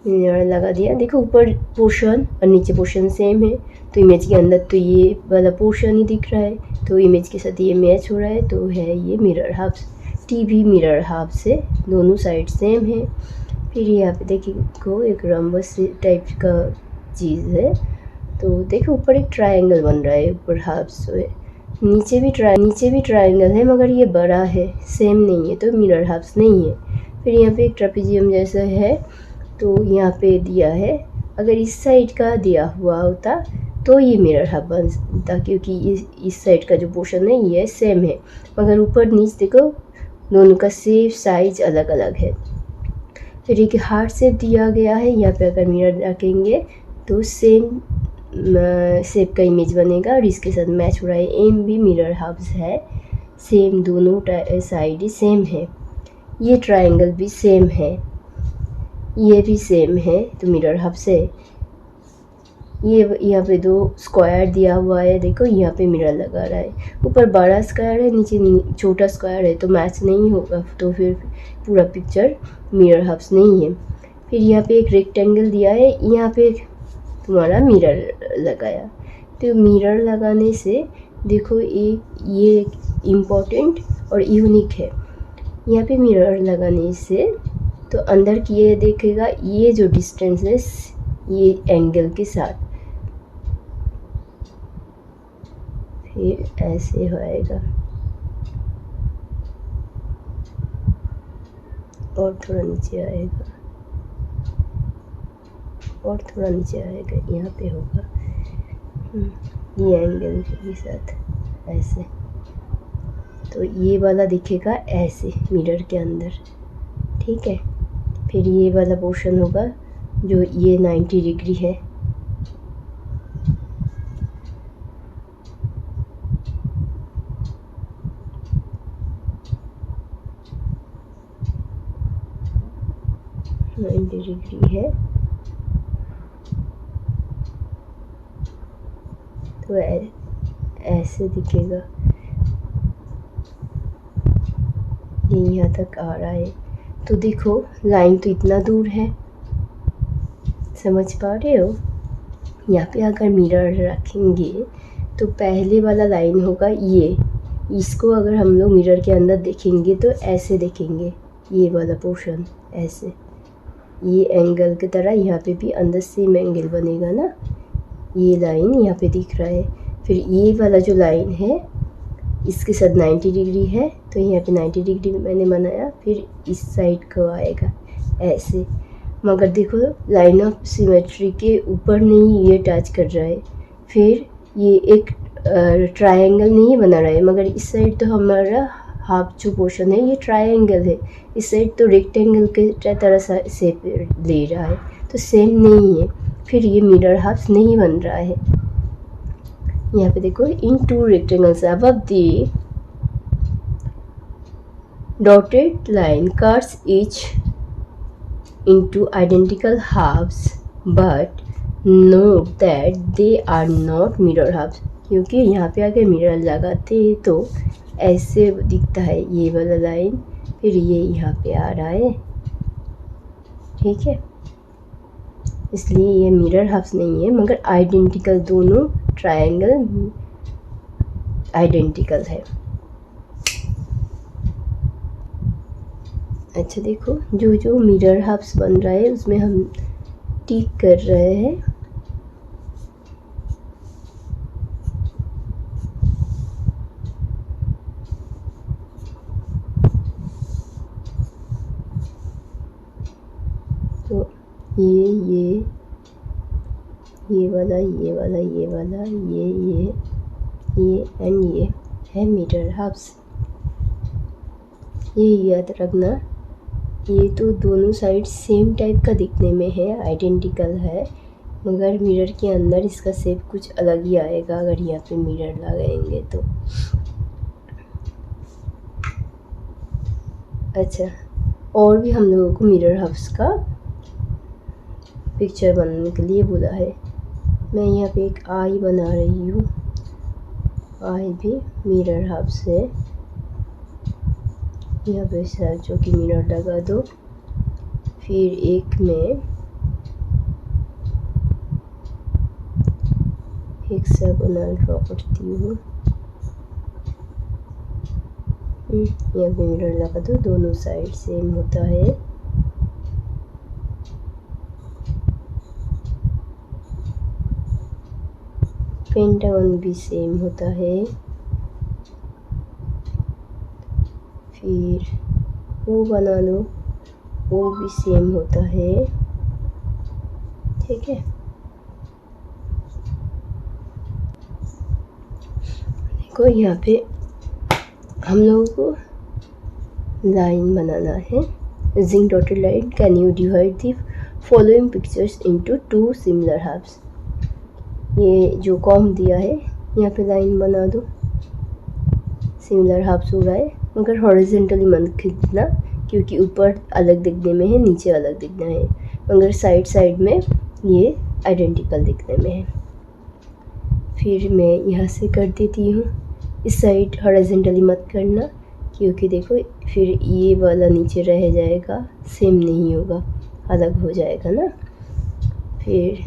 मिरर लगा दिया। देखो ऊपर पोर्शन और नीचे पोर्शन सेम है तो इमेज के अंदर तो ये वाला पोर्शन ही दिख रहा है, तो इमेज के साथ ये मैच हो रहा है, तो है ये मिरर हाफ्स। टी भी मिरर हाफ से दोनों साइड सेम है। फिर यहाँ पे देखिए एक रम्बस टाइप का चीज़ है, तो देखो ऊपर एक ट्रायंगल बन रहा है, ऊपर हाफ्स है, नीचे भी ट्रायंगल है मगर ये बड़ा है, सेम नहीं है तो मिरर हाफ्स नहीं है। फिर यहाँ पे एक ट्रेपेजियम जैसा है, तो यहाँ पे दिया है, अगर इस साइड का दिया हुआ होता तो ये मिरर हाफ बनता, क्योंकि इस साइड का जो पोर्शन है ये सेम है, मगर ऊपर नीचे देखो दोनों का शेप साइज अलग अलग है। फिर एक हार्ट शेप दिया गया है, यहाँ पे अगर मिरर रखेंगे तो सेम शेप का इमेज बनेगा और इसके साथ मैच हो रहा है। एम भी मिरर हाफ्स है, सेम दोनों साइड ही सेम है। ये ट्रायंगल भी सेम है, ये भी सेम है तो मिरर हाफ्स है। ये यहाँ पे दो स्क्वायर दिया हुआ है, देखो यहाँ पे मिरर लगा रहा है, ऊपर बड़ा स्क्वायर है नीचे छोटा स्क्वायर है तो मैच नहीं होगा, तो फिर पूरा पिक्चर मिरर हाफ्स नहीं है। फिर यहाँ पे एक रेक्टेंगल दिया है, यहाँ पे तुम्हारा मिरर लगाया, तो मिरर लगाने से देखो ये इम्पोर्टेंट और यूनिक है। यहाँ पे मिरर लगाने से तो अंदर की ये देखेगा, ये जो डिस्टेंस है ये एंगल के साथ, फिर ऐसे होएगा और थोड़ा नीचे आएगा और थोड़ा नीचे आएगा, यहाँ पे होगा ये एंगल के साथ ऐसे, तो ये वाला दिखेगा ऐसे मिरर के अंदर, ठीक है। फिर ये वाला पोर्शन होगा जो ये 90 डिग्री है, है तो ऐसे दिखेगा, ये यहाँ तक आ रहा है। तो देखो लाइन तो इतना दूर है, समझ पा रहे हो। यहाँ पे अगर मिरर रखेंगे तो पहले वाला लाइन होगा ये, इसको अगर हम लोग मिरर के अंदर देखेंगे तो ऐसे देखेंगे, ये वाला पोर्शन ऐसे, ये एंगल की तरह यहाँ पे भी अंदर सेम एंगल बनेगा ना, ये लाइन यहाँ पे दिख रहा है। फिर ये वाला जो लाइन है इसके साथ 90 डिग्री है, तो यहाँ पे 90 डिग्री मैंने बनाया, फिर इस साइड को आएगा ऐसे। मगर देखो लाइन ऑफ सिमेट्री के ऊपर नहीं ये टच कर रहा है, फिर ये एक ट्रायंगल नहीं बना रहा है, मगर इस साइड तो हमारा हाफ जो पोर्शन है ये ट्रायंगल है, इस साइड तो रेक्टेंगल के तरह शेप ले रहा है, तो सेम नहीं है, फिर ये मिरर हाफ नहीं बन रहा है। यहाँ पे देखो in two rectangles above the dotted line cuts each into identical halves but note that they are not mirror halves, क्योंकि यहाँ पे अगर मिरर लगाते हैं तो ऐसे दिखता है ये वाला लाइन, फिर ये यहाँ पे आ रहा है, ठीक है, इसलिए ये मिरर हाफ्स नहीं है, मगर आइडेंटिकल, दोनों ट्रायंगल आइडेंटिकल है। अच्छा देखो जो जो मिरर हाफ्स बन रहा है उसमें हम टिक कर रहे हैं, तो ये वाला, ये वाला, ये वाला, ये एंड ये है मिरर हाफ्स। ये याद रखना, ये तो दोनों साइड सेम टाइप का दिखने में है, आइडेंटिकल है, मगर मिरर के अंदर इसका शेप कुछ अलग ही आएगा अगर यहाँ पे मिरर लगाएंगे तो। अच्छा, और भी हम लोगों को मिरर हाफ्स का पिक्चर बनाने के लिए बोला है। मैं यहाँ पे एक आई बना रही हूँ, आई भी मिरर हाफ्स है, यहाँ पे जो कि मिरर लगा दो, फिर एक में हेक्सागोनल ड्रॉ करती हूँ, यहाँ पे मिरर लगा दो, दोनों साइड सेम होता है, पेंटागन भी सेम होता है, फिर वो बना लो, वो भी सेम होता है, ठीक है। देखो यहाँ पे हम लोगों को लाइन बनाना है, using dotted line can you divide the following pictures into two similar halves। ये जो कॉम दिया है यहाँ पे लाइन बना दो, सिमिलर हाफ्स हो रहा है, मगर हॉरिजेंटली मत खींचना क्योंकि ऊपर अलग दिखने में है, नीचे अलग दिखना है, मगर साइड साइड में ये आइडेंटिकल दिखने में है। फिर मैं यहाँ से कर देती हूँ, इस साइड हॉरिजेंटली मत करना क्योंकि देखो फिर ये वाला नीचे रह जाएगा, सेम नहीं होगा, अलग हो जाएगा ना। फिर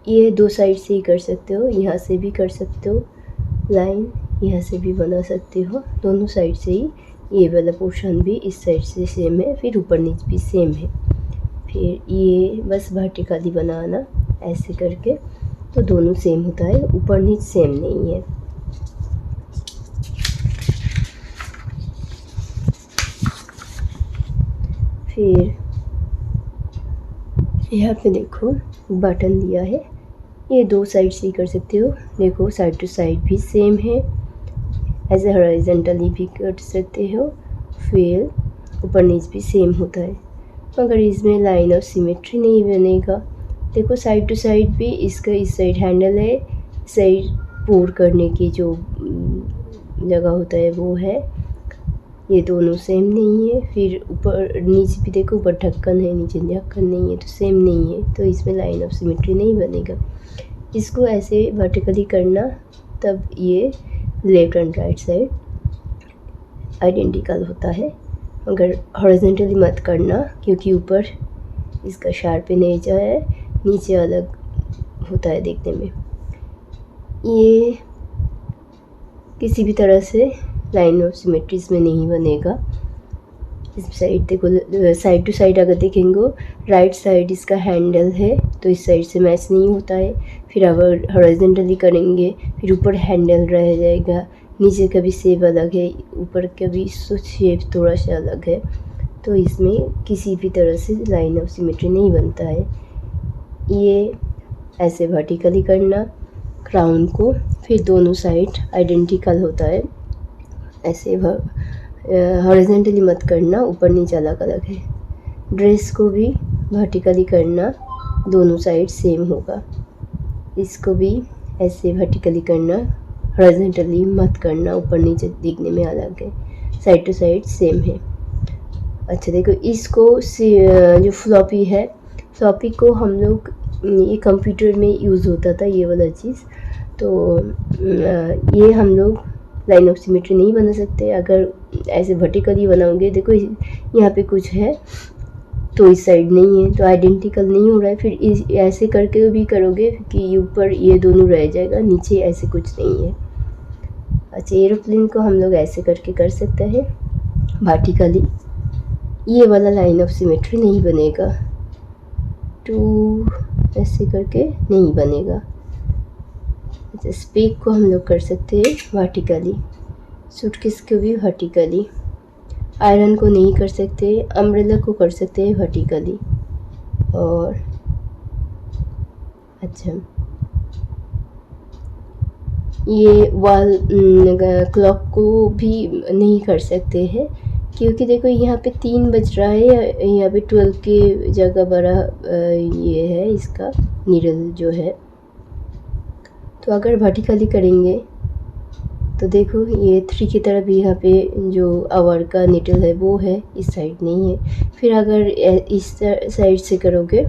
ये दो साइड से ही कर सकते हो, यहाँ से भी कर सकते हो लाइन, यहाँ से भी बना सकते हो, दोनों साइड से ही। ये वाला पोर्शन भी इस साइड से सेम है, फिर ऊपर नीचे भी सेम है। फिर ये बस वर्टिकली बनाना ऐसे करके, तो दोनों सेम होता है, ऊपर नीचे सेम नहीं है। फिर यहाँ पे देखो बटन दिया है, ये दो साइड से ही कर सकते हो, देखो साइड टू साइड भी सेम है, ऐसे हॉरिजॉन्टली भी कर सकते हो, फिर ऊपर नीचे भी सेम होता है, मगर इसमें लाइन ऑफ सिमेट्री नहीं बनेगा। देखो साइड टू साइड भी, इसका इस साइड हैंडल है, साइड पोर करने की जो जगह होता है वो है, ये दोनों सेम नहीं है। फिर ऊपर नीचे भी देखो, ऊपर ढक्कन है, नीचे ढक्कन नहीं है, तो सेम नहीं है, तो इसमें लाइन ऑफ सिमेट्री नहीं बनेगा। इसको ऐसे वर्टिकली करना, तब ये left and right side identical होता है, मगर हॉरिजॉन्टली मत करना क्योंकि ऊपर इसका शार्पन एज है, नीचे अलग होता है देखने में। ये किसी भी तरह से लाइन ऑफ सिमेट्रीज में नहीं बनेगा, इस साइड देखो, साइड टू साइड अगर देखेंगे राइट साइड इसका हैंडल है तो इस साइड से मैच नहीं होता है। फिर अगर हॉरिजॉन्टली करेंगे फिर ऊपर हैंडल रह जाएगा, नीचे का भी शेप अलग है, ऊपर का भी शेप थोड़ा सा अलग है, तो इसमें किसी भी तरह से लाइन ऑफ सिमेट्री नहीं बनता है। ये ऐसे वर्टिकली करना क्राउन को, फिर दोनों साइड आइडेंटिकल होता है। ऐसे हॉरिजॉन्टली मत करना, ऊपर नीचे अलग अलग है। ड्रेस को भी वर्टिकली करना, दोनों साइड सेम होगा। इसको भी ऐसे वर्टिकली करना, हॉरिजॉन्टली मत करना, ऊपर नीचे दिखने में अलग है, साइड टू साइड सेम है। अच्छा देखो, इसको जो फ्लॉपी है, फ्लॉपी को हम लोग ये कंप्यूटर में यूज़ होता था ये वाला चीज़, तो ये हम लोग लाइन ऑफ सिमेट्री नहीं बना सकते। अगर ऐसे वर्टिकली बनाओगे, देखो यहाँ पे कुछ है तो इस साइड नहीं है, तो आइडेंटिकल नहीं हो रहा है। फिर ऐसे करके भी करोगे कि ऊपर ये दोनों रह जाएगा, नीचे ऐसे कुछ नहीं है। अच्छा, एरोप्लेन को हम लोग ऐसे करके कर सकते हैं वर्टिकली, ये वाला लाइन ऑफ सिमेट्री नहीं बनेगा, टू ऐसे करके नहीं बनेगा। अच्छा, स्पीक को हम लोग कर सकते हैं वर्टिकली, सूटकेस को भी वर्टिकली, आयरन को नहीं कर सकते, अम्ब्रेला को कर सकते हैं वर्टिकली। और अच्छा, ये वॉल क्लॉक को भी नहीं कर सकते हैं, क्योंकि देखो यहाँ पे 3 बज रहा है, यहाँ पे 12 की जगह बड़ा ये है इसका नीडल जो है। तो अगर वर्टिकली करेंगे तो देखो ये 3 की तरफ यहाँ पे जो आवर का नीडल है वो है, इस साइड नहीं है। फिर अगर इस साइड से करोगे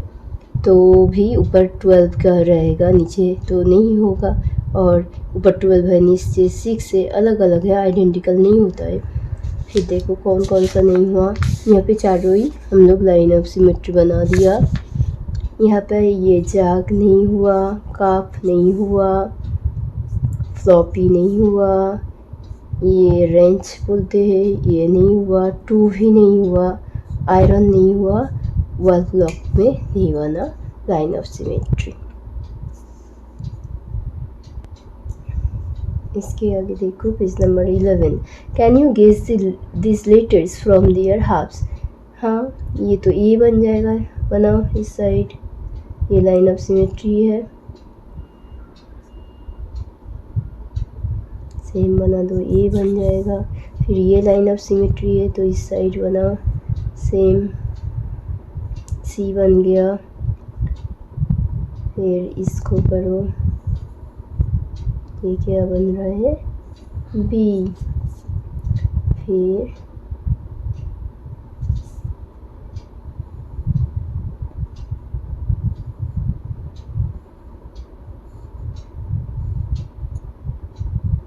तो भी ऊपर 12 का रहेगा, नीचे तो नहीं होगा, और ऊपर 12 है नीचे 6 है, अलग अलग है, आइडेंटिकल नहीं होता है। फिर देखो कौन कौन सा नहीं हुआ, यहाँ पे चारों ही हम लोग लाइन ऑफ सिमेट्री बना दिया। यहाँ पे ये जाग नहीं हुआ, काफ नहीं हुआ, फ्लॉपी नहीं हुआ, ये रेंच बोलते हैं ये नहीं हुआ, टू भी नहीं हुआ, आयरन नहीं हुआ, वॉल क्लॉक में नहीं बना लाइन ऑफ सिमेट्री। इसके आगे देखो page number 11, can you guess this letters from their halves. हाँ, ये तो ए बन जाएगा, बनाओ इस साइड, ये लाइन ऑफ सिमेट्री है, सेम बना दो, ए बन जाएगा। फिर ये लाइन ऑफ सिमेट्री है तो इस साइड बनाओ सेम, सी बन गया। फिर इसको करो, ये क्या बन रहा है, बी। फिर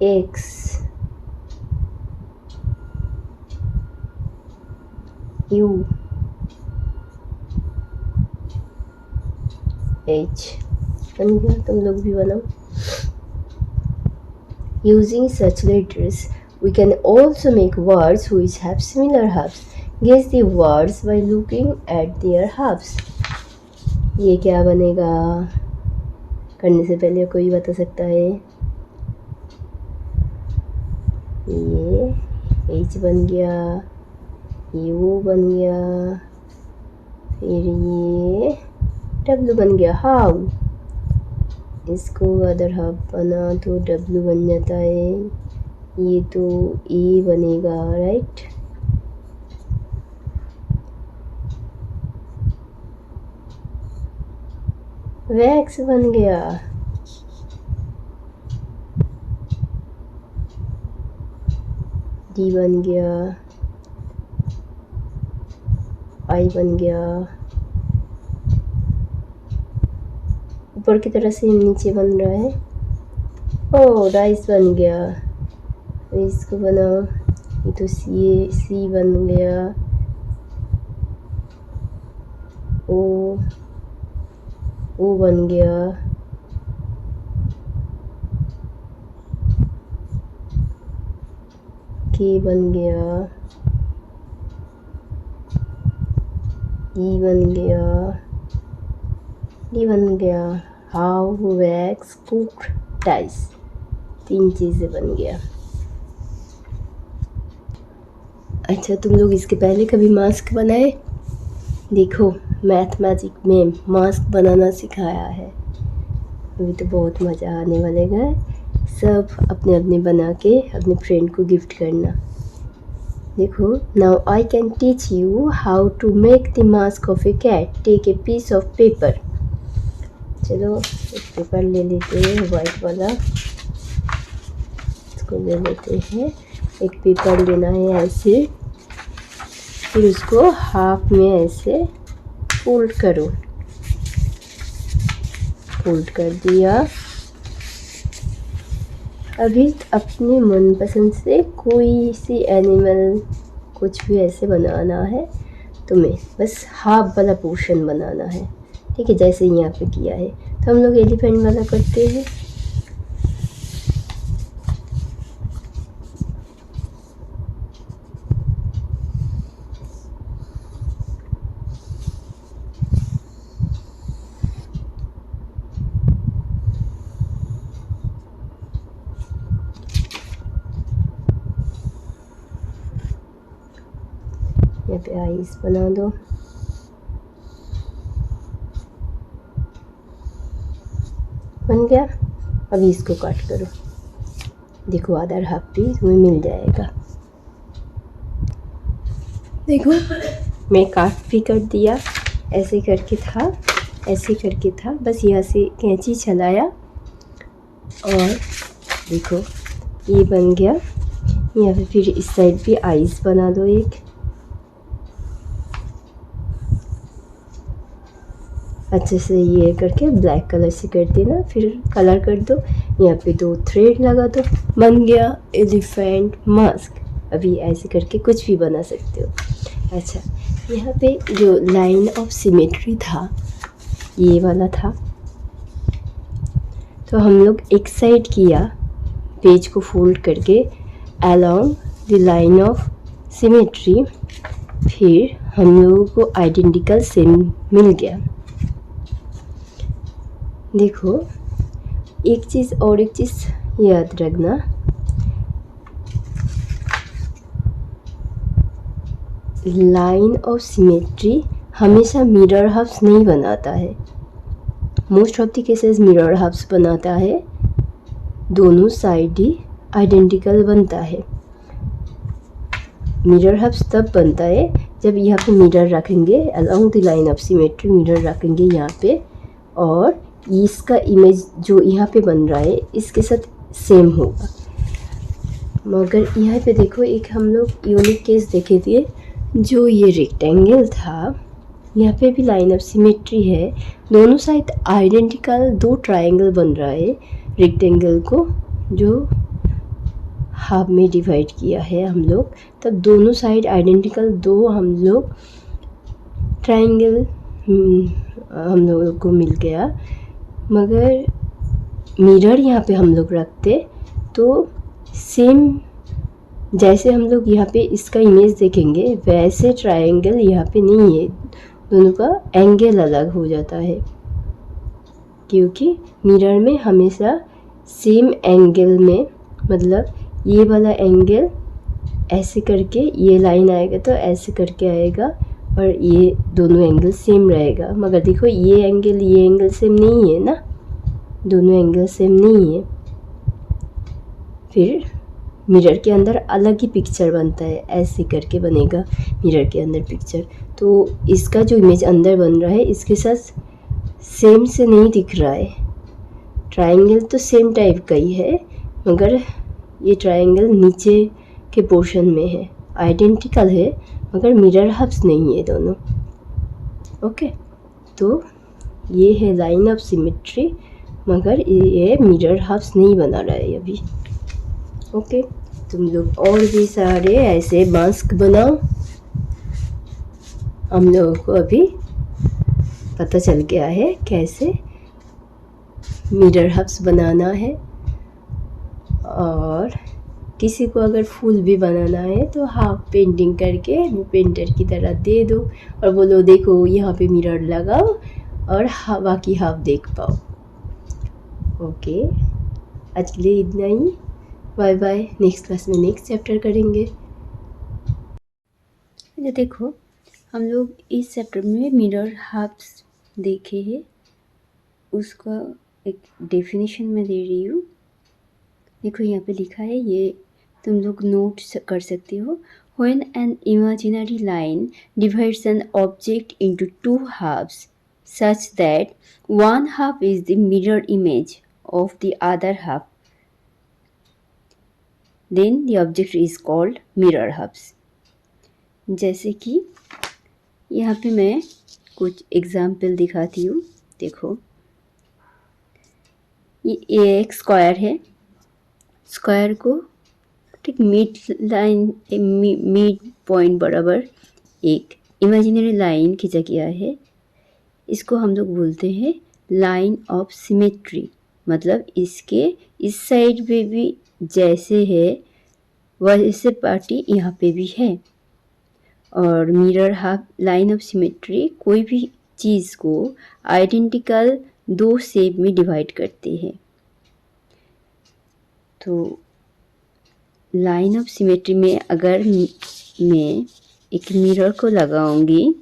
एक्स, यू, एच बन गया। तुम लोग भी बनाओ। Using such letters, we can also make words which have similar halves. Guess the words by looking at their halves. ये क्या बनेगा, करने से पहले कोई बता सकता है। ये H बन गया, ये O बन गया, फिर ये W बन गया। हाउ, इसको अदर हाफ बना तो W बन जाता है, ये तो ए बनेगा, राइट। वैक्स बन गया, डी बन गया, आई बन गया, ऊपर की तरह से नीचे बन रहा है। ओ, डाइस बन गया, इसको बनाओ, ये तो सी बन गया, ओ बन गया, के बन गया, ई बन गया, डी बन गया, हाउ वैक्स कुक टाइस, 3 चीज़ें बन गया। अच्छा, तुम लोग इसके पहले कभी मास्क बनाए? देखो, मैथ मैजिक में मास्क बनाना सिखाया है। अभी तो बहुत मज़ा आने वालेगा। सब अपने अपने बना के अपने फ्रेंड को गिफ्ट करना। देखो, now I can teach you how to make the mask of a cat. Take a piece of paper. चलो एक पेपर ले लेते हैं, वाइट वाला, इसको ले लेते हैं। एक पेपर लेना है ऐसे, फिर उसको हाफ में ऐसे फोल्ड करो। फोल्ड कर दिया। अभी अपने मनपसंद से कोई सी एनिमल, कुछ भी ऐसे बनाना है तुम्हें, बस हाफ वाला पोर्शन बनाना है, ठीक है, जैसे यहाँ पे किया है। तो हम लोग एलिफेंट वाला करते हैं। यहाँ पे आईज बना दो। बन गया। अभी इसको कट करो। देखो, अदर हाफ भी तुम्हें मिल जाएगा। देखो, मैं काट भी कर दिया। ऐसे करके था, ऐसे करके था, बस यहाँ से कैंची चलाया और देखो ये बन गया। यहाँ पे फिर इस साइड भी आईज बना दो एक। अच्छे से ये करके ब्लैक कलर से कर देना, फिर कलर कर दो। यहाँ पे 2 थ्रेड लगा दो। बन गया एलिफेंट मास्क। अभी ऐसे करके कुछ भी बना सकते हो। अच्छा, यहाँ पे जो लाइन ऑफ सिमेट्री था, ये वाला था, तो हम लोग एक साइड किया, पेज को फोल्ड करके along the line of symmetry, फिर हम लोगों को आइडेंटिकल सेम मिल गया। देखो, एक चीज़ और एक चीज़ याद रखना, लाइन ऑफ सिमेट्री हमेशा मिरर हाफ्स नहीं बनाता है। Most of the cases mirror halves बनाता है, दोनों साइड ही आइडेंटिकल बनता है। मिरर हाफ्स तब बनता है जब यहाँ पे मिरर रखेंगे, along the line of symmetry mirror रखेंगे यहाँ पे, और इसका इमेज जो यहाँ पे बन रहा है इसके साथ सेम होगा। मगर यहाँ पे देखो, एक हम लोग यूनिक केस देखे थे, जो ये रेक्टेंगल था, यहाँ पे भी लाइन ऑफ सिमेट्री है, दोनों साइड आइडेंटिकल 2 ट्रायंगल बन रहा है। रेक्टेंगल को जो हाफ में डिवाइड किया है हम लोग, तब दोनों साइड आइडेंटिकल 2 हम लोग ट्रायंगल हम लोगों को मिल गया। मगर मिरर यहाँ पे हम लोग रखते तो सेम, जैसे हम लोग यहाँ पे इसका इमेज देखेंगे वैसे ट्रायंगल यहाँ पे नहीं है, दोनों का एंगल अलग हो जाता है, क्योंकि मिरर में हमेशा सेम एंगल में, मतलब ये वाला एंगल ऐसे करके ये लाइन आएगा तो ऐसे करके आएगा, और ये दोनों एंगल सेम रहेगा। मगर देखो, ये एंगल सेम नहीं है ना, दोनों एंगल सेम नहीं है। फिर मिरर के अंदर अलग ही पिक्चर बनता है, ऐसे करके बनेगा मिरर के अंदर पिक्चर। तो इसका जो इमेज अंदर बन रहा है इसके साथ सेम से नहीं दिख रहा है। ट्रायंगल तो सेम टाइप का ही है, मगर ये ट्रायंगल नीचे के पोर्शन में है, आइडेंटिकल है, मगर मिरर हब्स नहीं है दोनों। ओके, तो ये है लाइन ऑफ सिमेट्री, मगर ये मिरर हब्स नहीं बना रहा है अभी। ओके, तुम लोग और भी सारे ऐसे मास्क बनाओ। हम लोगों को अभी पता चल गया है कैसे मिरर हब्स बनाना है, और किसी को अगर फूल भी बनाना है तो हाफ पेंटिंग करके वो पेंटर की तरह दे दो और बोलो देखो यहाँ पे मिरर लगाओ और बाकी हाफ देख पाओ। ओके, आज के लिए इतना ही। बाय बाय, नेक्स्ट क्लास में नेक्स्ट चैप्टर करेंगे। ये देखो, हम लोग इस चैप्टर में मिरर हाफ्स देखे हैं, उसका एक डेफिनेशन मैं दे रही हूँ। देखो यहाँ पे लिखा है, ये तुम लोग नोट कर सकते हो। When an imaginary line divides an object into two halves such that one half is the mirror image of the other half, then the object is called mirror halves. जैसे कि यहाँ पे मैं कुछ एग्जाम्पल दिखाती हूँ। देखो, ये एक स्क्वायर है, स्क्वायर को ठीक मिड लाइन मिड पॉइंट बराबर एक इमेजिनरी लाइन खींचा गया है। इसको हम लोग बोलते हैं लाइन ऑफ सिमेट्री, मतलब इसके इस साइड पे भी जैसे है वैसे पार्टी यहाँ पे भी है। और mirror half line of symmetry कोई भी चीज़ को आइडेंटिकल दो शेप में डिवाइड करते हैं। तो लाइन ऑफ सिमेट्री में अगर मैं एक मिरर को लगाऊंगी,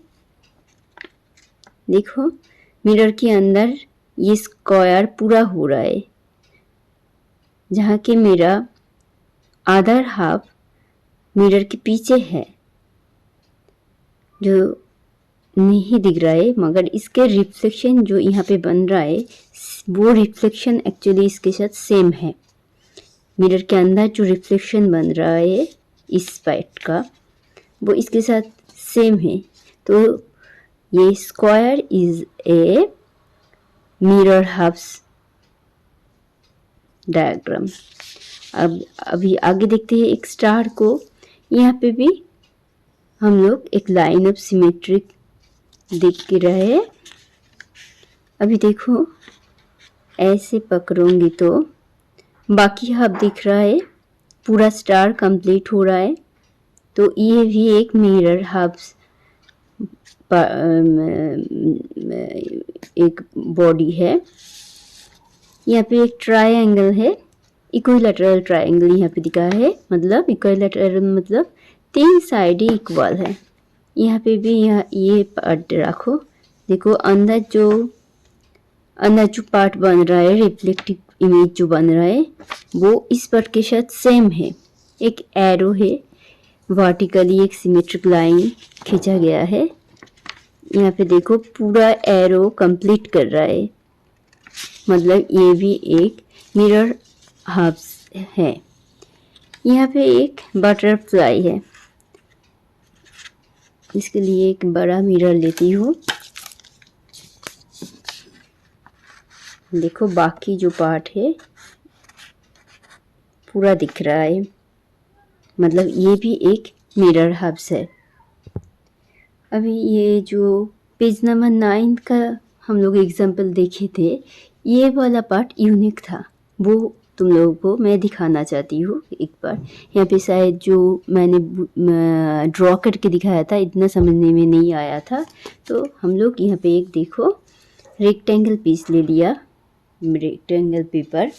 देखो मिरर के अंदर ये स्क्वायर पूरा हो रहा है, जहाँ के मेरा अदर हाफ मिरर के पीछे है जो नहीं दिख रहा है, मगर इसके रिफ्लेक्शन जो यहाँ पे बन रहा है वो रिफ्लेक्शन एक्चुअली इसके साथ सेम है। मिरर के अंदर जो रिफ्लेक्शन बन रहा है इस पार्ट का वो इसके साथ सेम है। तो ये square is a mirror halves diagram. अब अभी आगे देखते हैं एक स्टार को। यहाँ पे भी हम लोग एक लाइन ऑफ सिमेट्रिक देख के रहे। अभी देखो ऐसे पकड़ूंगी तो बाकी हाफ दिख रहा है, पूरा स्टार कंप्लीट हो रहा है। तो ये भी एक मिरर हाफ्स एक बॉडी है। यहाँ पे एक ट्रायंगल है, इक्विलैटरल ट्रायंगल यहाँ पे दिखा है, मतलब इक्विलैटरल मतलब तीन साइड इक्वल है। यहाँ पे भी यहाँ ये पार्ट रखो, देखो अंदर जो पार्ट बन रहा है, रिफ्लेक्टिव इमेज जो बन रहा है वो इस पार्ट के साथ सेम है। एक एरो है, वर्टिकली एक सिमेट्रिक लाइन खींचा गया है। यहाँ पे देखो पूरा एरो कंप्लीट कर रहा है, मतलब ये भी एक मिरर हाफ्स है। यहाँ पे एक बटरफ्लाई है, इसके लिए एक बड़ा मिरर लेती हूँ। देखो बाकी जो पार्ट है पूरा दिख रहा है, मतलब ये भी एक मिरर हाफ्स है। अभी ये जो पेज नंबर 9 का हम लोग एग्जाम्पल देखे थे, ये वाला पार्ट यूनिक था, वो तुम लोगों को मैं दिखाना चाहती हूँ एक बार। यहाँ पे शायद जो मैंने ड्रॉ करके दिखाया था इतना समझने में नहीं आया था, तो हम लोग यहाँ पे एक देखो रेक्टेंगल पीस ले लिया, रेक्टेंगल पेपर।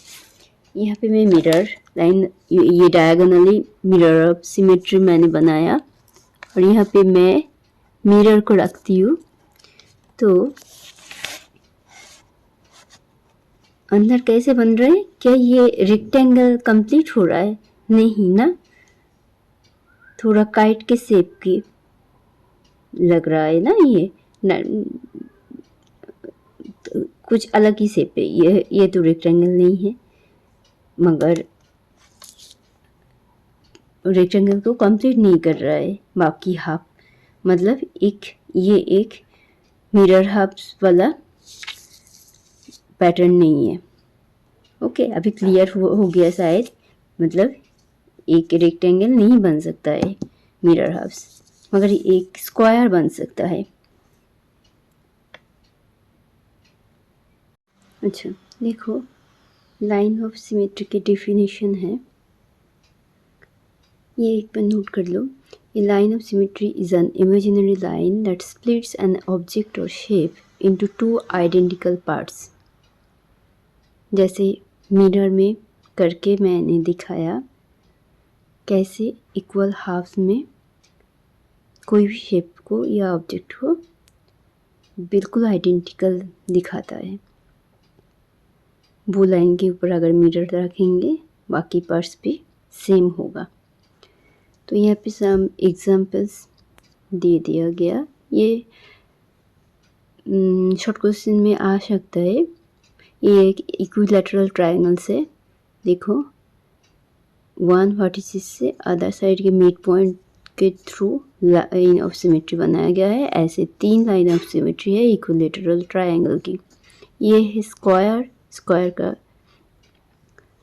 यहाँ पे मैं मिरर लाइन, ये डायगोनली मिरर ऑफ सिमेट्री मैंने बनाया और यहाँ पे मैं मिरर को रखती हूँ। तो अंदर कैसे बन रहे हैं, क्या ये रेक्टेंगल कंप्लीट हो रहा है? नहीं ना, थोड़ा काइट के शेप की लग रहा है ना, ये ना, तो कुछ अलग ही शेप है ये तो रेक्टेंगल नहीं है, मगर रेक्टेंगल को कंप्लीट नहीं कर रहा है बाकी हाफ, मतलब ये एक मिरर हाफ्स वाला पैटर्न नहीं है। ओके, अभी क्लियर हो गया शायद, मतलब एक रेक्टेंगल नहीं बन सकता है मिरर हाफ्स, मगर एक स्क्वायर बन सकता है। अच्छा देखो, लाइन ऑफ सिमेट्री की डेफिनेशन है, ये एक बार नोट कर लो। A line of symmetry is an imaginary line that splits an object or shape into two identical parts. जैसे मिरर में करके मैंने दिखाया कैसे इक्वल हाफ्स में कोई भी शेप को या ऑब्जेक्ट को बिल्कुल आइडेंटिकल दिखाता है। वो लाइन के ऊपर अगर मिरर रखेंगे बाकी पार्ट्स भी सेम होगा। तो यहाँ पे सम एग्जांपल्स दे दिया गया। ये शॉर्ट क्वेश्चन में आ सकता है। ये एक इक्विलैटरल ट्रायंगल से देखो वन वर्टिसेस से अदर साइड के मिड पॉइंट के थ्रू लाइन ऑफ सिमेट्री बनाया गया है। ऐसे 3 लाइन ऑफ सिमेट्री है इक्विलैटरल ट्रायंगल की। ये है स्क्वायर, स्क्वायर का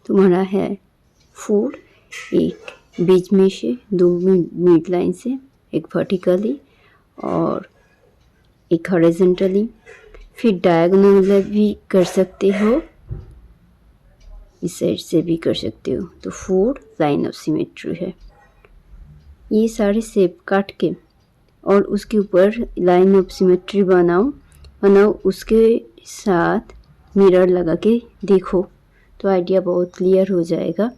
तुम्हारा है 4, एक बीच में से 2 मिड लाइन से, एक वर्टिकली और एक हॉरिजॉन्टली। फिर डायगोनल भी कर सकते हो, इस साइड से भी कर सकते हो। तो 4 लाइन ऑफ सिमेट्री है। ये सारे शेप काट के और उसके ऊपर लाइन ऑफ सिमेट्री बनाओ उसके साथ मिरर लगा के देखो तो आइडिया बहुत क्लियर हो जाएगा।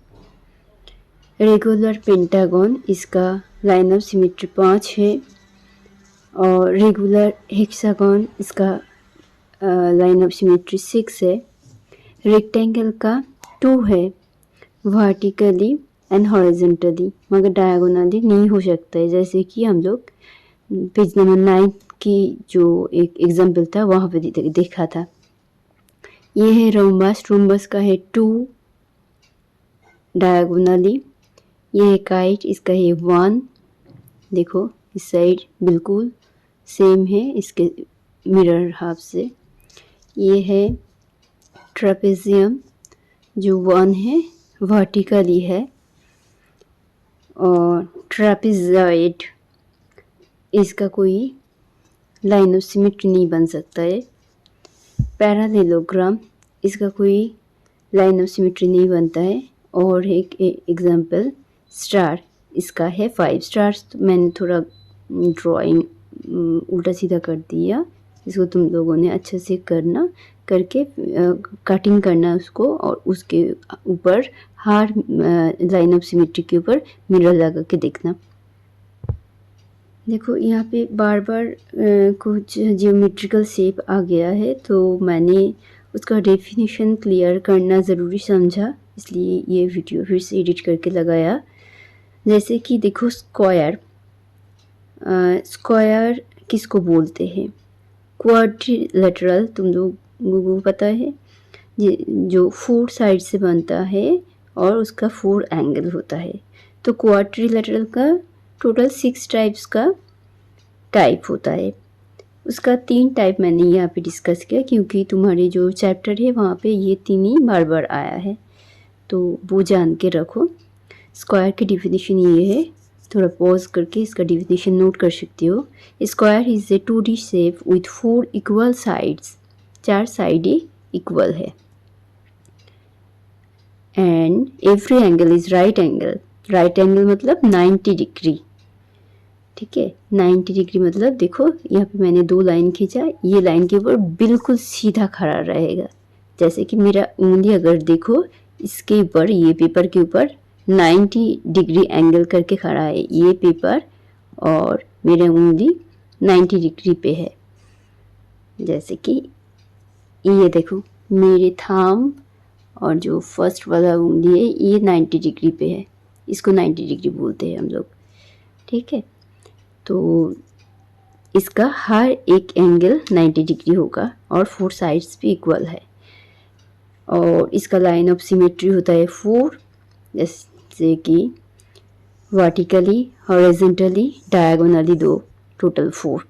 रेगुलर पेंटागन, इसका लाइन ऑफ सिमेट्री 5 है और रेगुलर हेक्सागन, इसका लाइन ऑफ सिमेट्री 6 है। रेक्टेंगल का 2 है वर्टिकली एंड हॉरिजॉन्टली, मगर डायगोनली नहीं हो सकता है। जैसे कि हम लोग पेज नंबर 9 की जो एक एग्जाम्पल था वहाँ पे देखा था। ये है रोम्बस, रोम्बस का है 2 डायगोनली। ये है काइट, इसका है 1। देखो इस साइड बिल्कुल सेम है इसके मिरर हाफ से। ये है ट्रेपेजियम जो 1 है, वर्टिकली है। और ट्रेपेजॉइड, इसका कोई लाइन ऑफ सिमेट्री नहीं बन सकता है। पैरालेलोग्राम, इसका कोई लाइन ऑफ सिमेट्री नहीं बनता है। और एक एग्जांपल स्टार, इसका है 5 स्टार्स। तो मैंने थोड़ा ड्राइंग उल्टा सीधा कर दिया, इसको तुम लोगों ने अच्छे से करके कटिंग करना उसको, और उसके ऊपर हर लाइन ऑफ सिमेट्री के ऊपर मिरर लगा के देखना। देखो यहाँ पे बार बार कुछ जियोमेट्रिकल शेप आ गया है, तो मैंने उसका डेफिनेशन क्लियर करना ज़रूरी समझा, इसलिए ये वीडियो फिर से एडिट करके लगाया। जैसे कि देखो स्क्वायर, स्क्वायर किसको बोलते हैं? क्वाड्रिलेटरल, तुम लोगों को पता है, जो 4 साइड से बनता है और उसका 4 एंगल होता है। तो क्वाड्रिलेटरल का टोटल 6 टाइप्स का टाइप होता है। उसका 3 टाइप मैंने यहाँ पे डिस्कस किया, क्योंकि तुम्हारे जो चैप्टर है वहाँ पे ये 3 ही बार बार आया है, तो वो जान के रखो। स्क्वायर की डिफिनीशन ये है, थोड़ा पॉज करके इसका डिफिनीशन नोट कर सकते हो। Square is A 2D shape with 4 equal sides, 4 साइडें इक्वल है। And every angle is right angle, right angle मतलब 90 डिग्री। ठीक है, 90 डिग्री मतलब देखो यहाँ पे मैंने 2 लाइन खींचा, ये लाइन के ऊपर बिल्कुल सीधा खड़ा रहेगा। जैसे कि मेरा उंगली अगर देखो इसके ऊपर, ये पेपर के ऊपर 90 डिग्री एंगल करके खड़ा है ये पेपर, और मेरा उंगली 90 डिग्री पे है। जैसे कि ये देखो मेरे थंब और जो फर्स्ट वाला उंगली है ये 90 डिग्री पे है, इसको 90 डिग्री बोलते हैं हम लोग। ठीक है, तो इसका हर एक एंगल 90 डिग्री होगा और 4 साइड्स भी इक्वल है। और इसका लाइन ऑफ सिमेट्री होता है 4, जैसे कि vertically, horizontally, diagonally 2, total 4।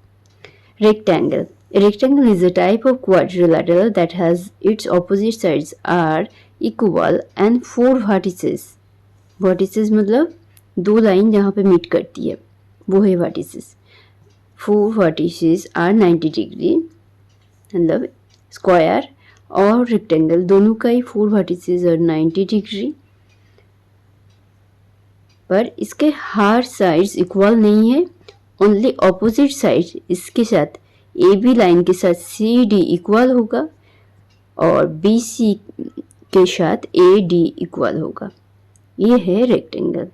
Rectangle, rectangle is a type of quadrilateral that has its opposite sides are equal and 4 vertices. vertices मतलब 2 लाइन जहाँ पे मीट करती है वो है vertices. 4 vertices are 90 डिग्री, मतलब स्क्वायर और रेक्टेंगल दोनों का ही 4 vertices are 90 डिग्री। पर इसके हर साइड्स इक्वल नहीं है, ओनली ऑपोजिट साइड इसके साथ ए बी लाइन के साथ सी डी इक्वल होगा और बी सी के साथ ए डी इक्वल होगा। ये है रेक्टेंगल।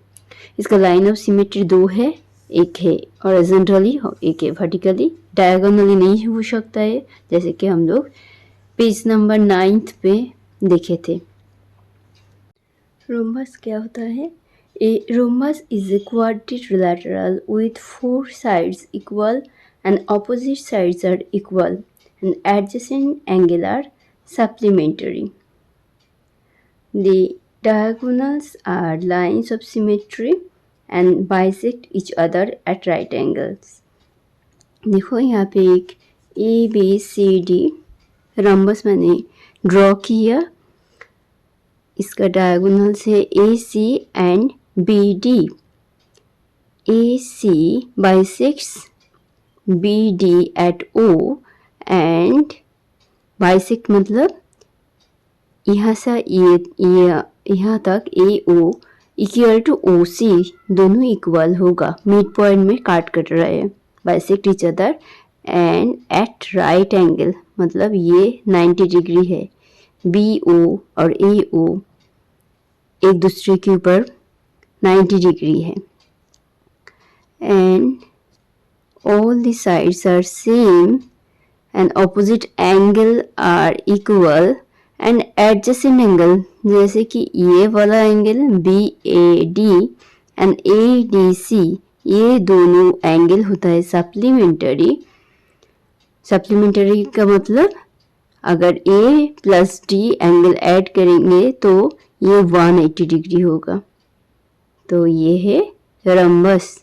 इसका लाइन ऑफ सिमेट्री दो है, एक है हॉरिजॉन्टली और एक है वर्टिकली। डायगोनली नहीं हो सकता है, जैसे कि हम लोग पेज नंबर 9 पे देखे थे। रोम्बस क्या होता है? A rhombus is a quadrilateral with 4 sides equal and opposite sides are equal and adjacent angle are supplementary. The diagonals are lines of symmetry and bisect each other at right angles. देखो यहाँ पे एक A B C D rhombus मैंने draw किया। इसका diagonal से A C and B D. A C bisects B D at O and bisect मतलब यहाँ से यहाँ तक ए ओ इक्वल टू ओ सी दोनों इक्वल होगा। मिड पॉइंट में काट कट रहे हैं, bisect each other and at right angle मतलब ये 90 डिग्री है। बी ओ और ए ओ एक दूसरे के ऊपर 90 डिग्री है and all the sides are same and opposite angle are equal and adjacent angle जैसे कि ये वाला angle B A D and A D C ये दोनों एंगल होता है सप्लीमेंटरी। सप्लीमेंटरी का मतलब अगर ए प्लस डी एंगल ऐड करेंगे तो ये 180 डिग्री होगा। तो ये है रम्बस।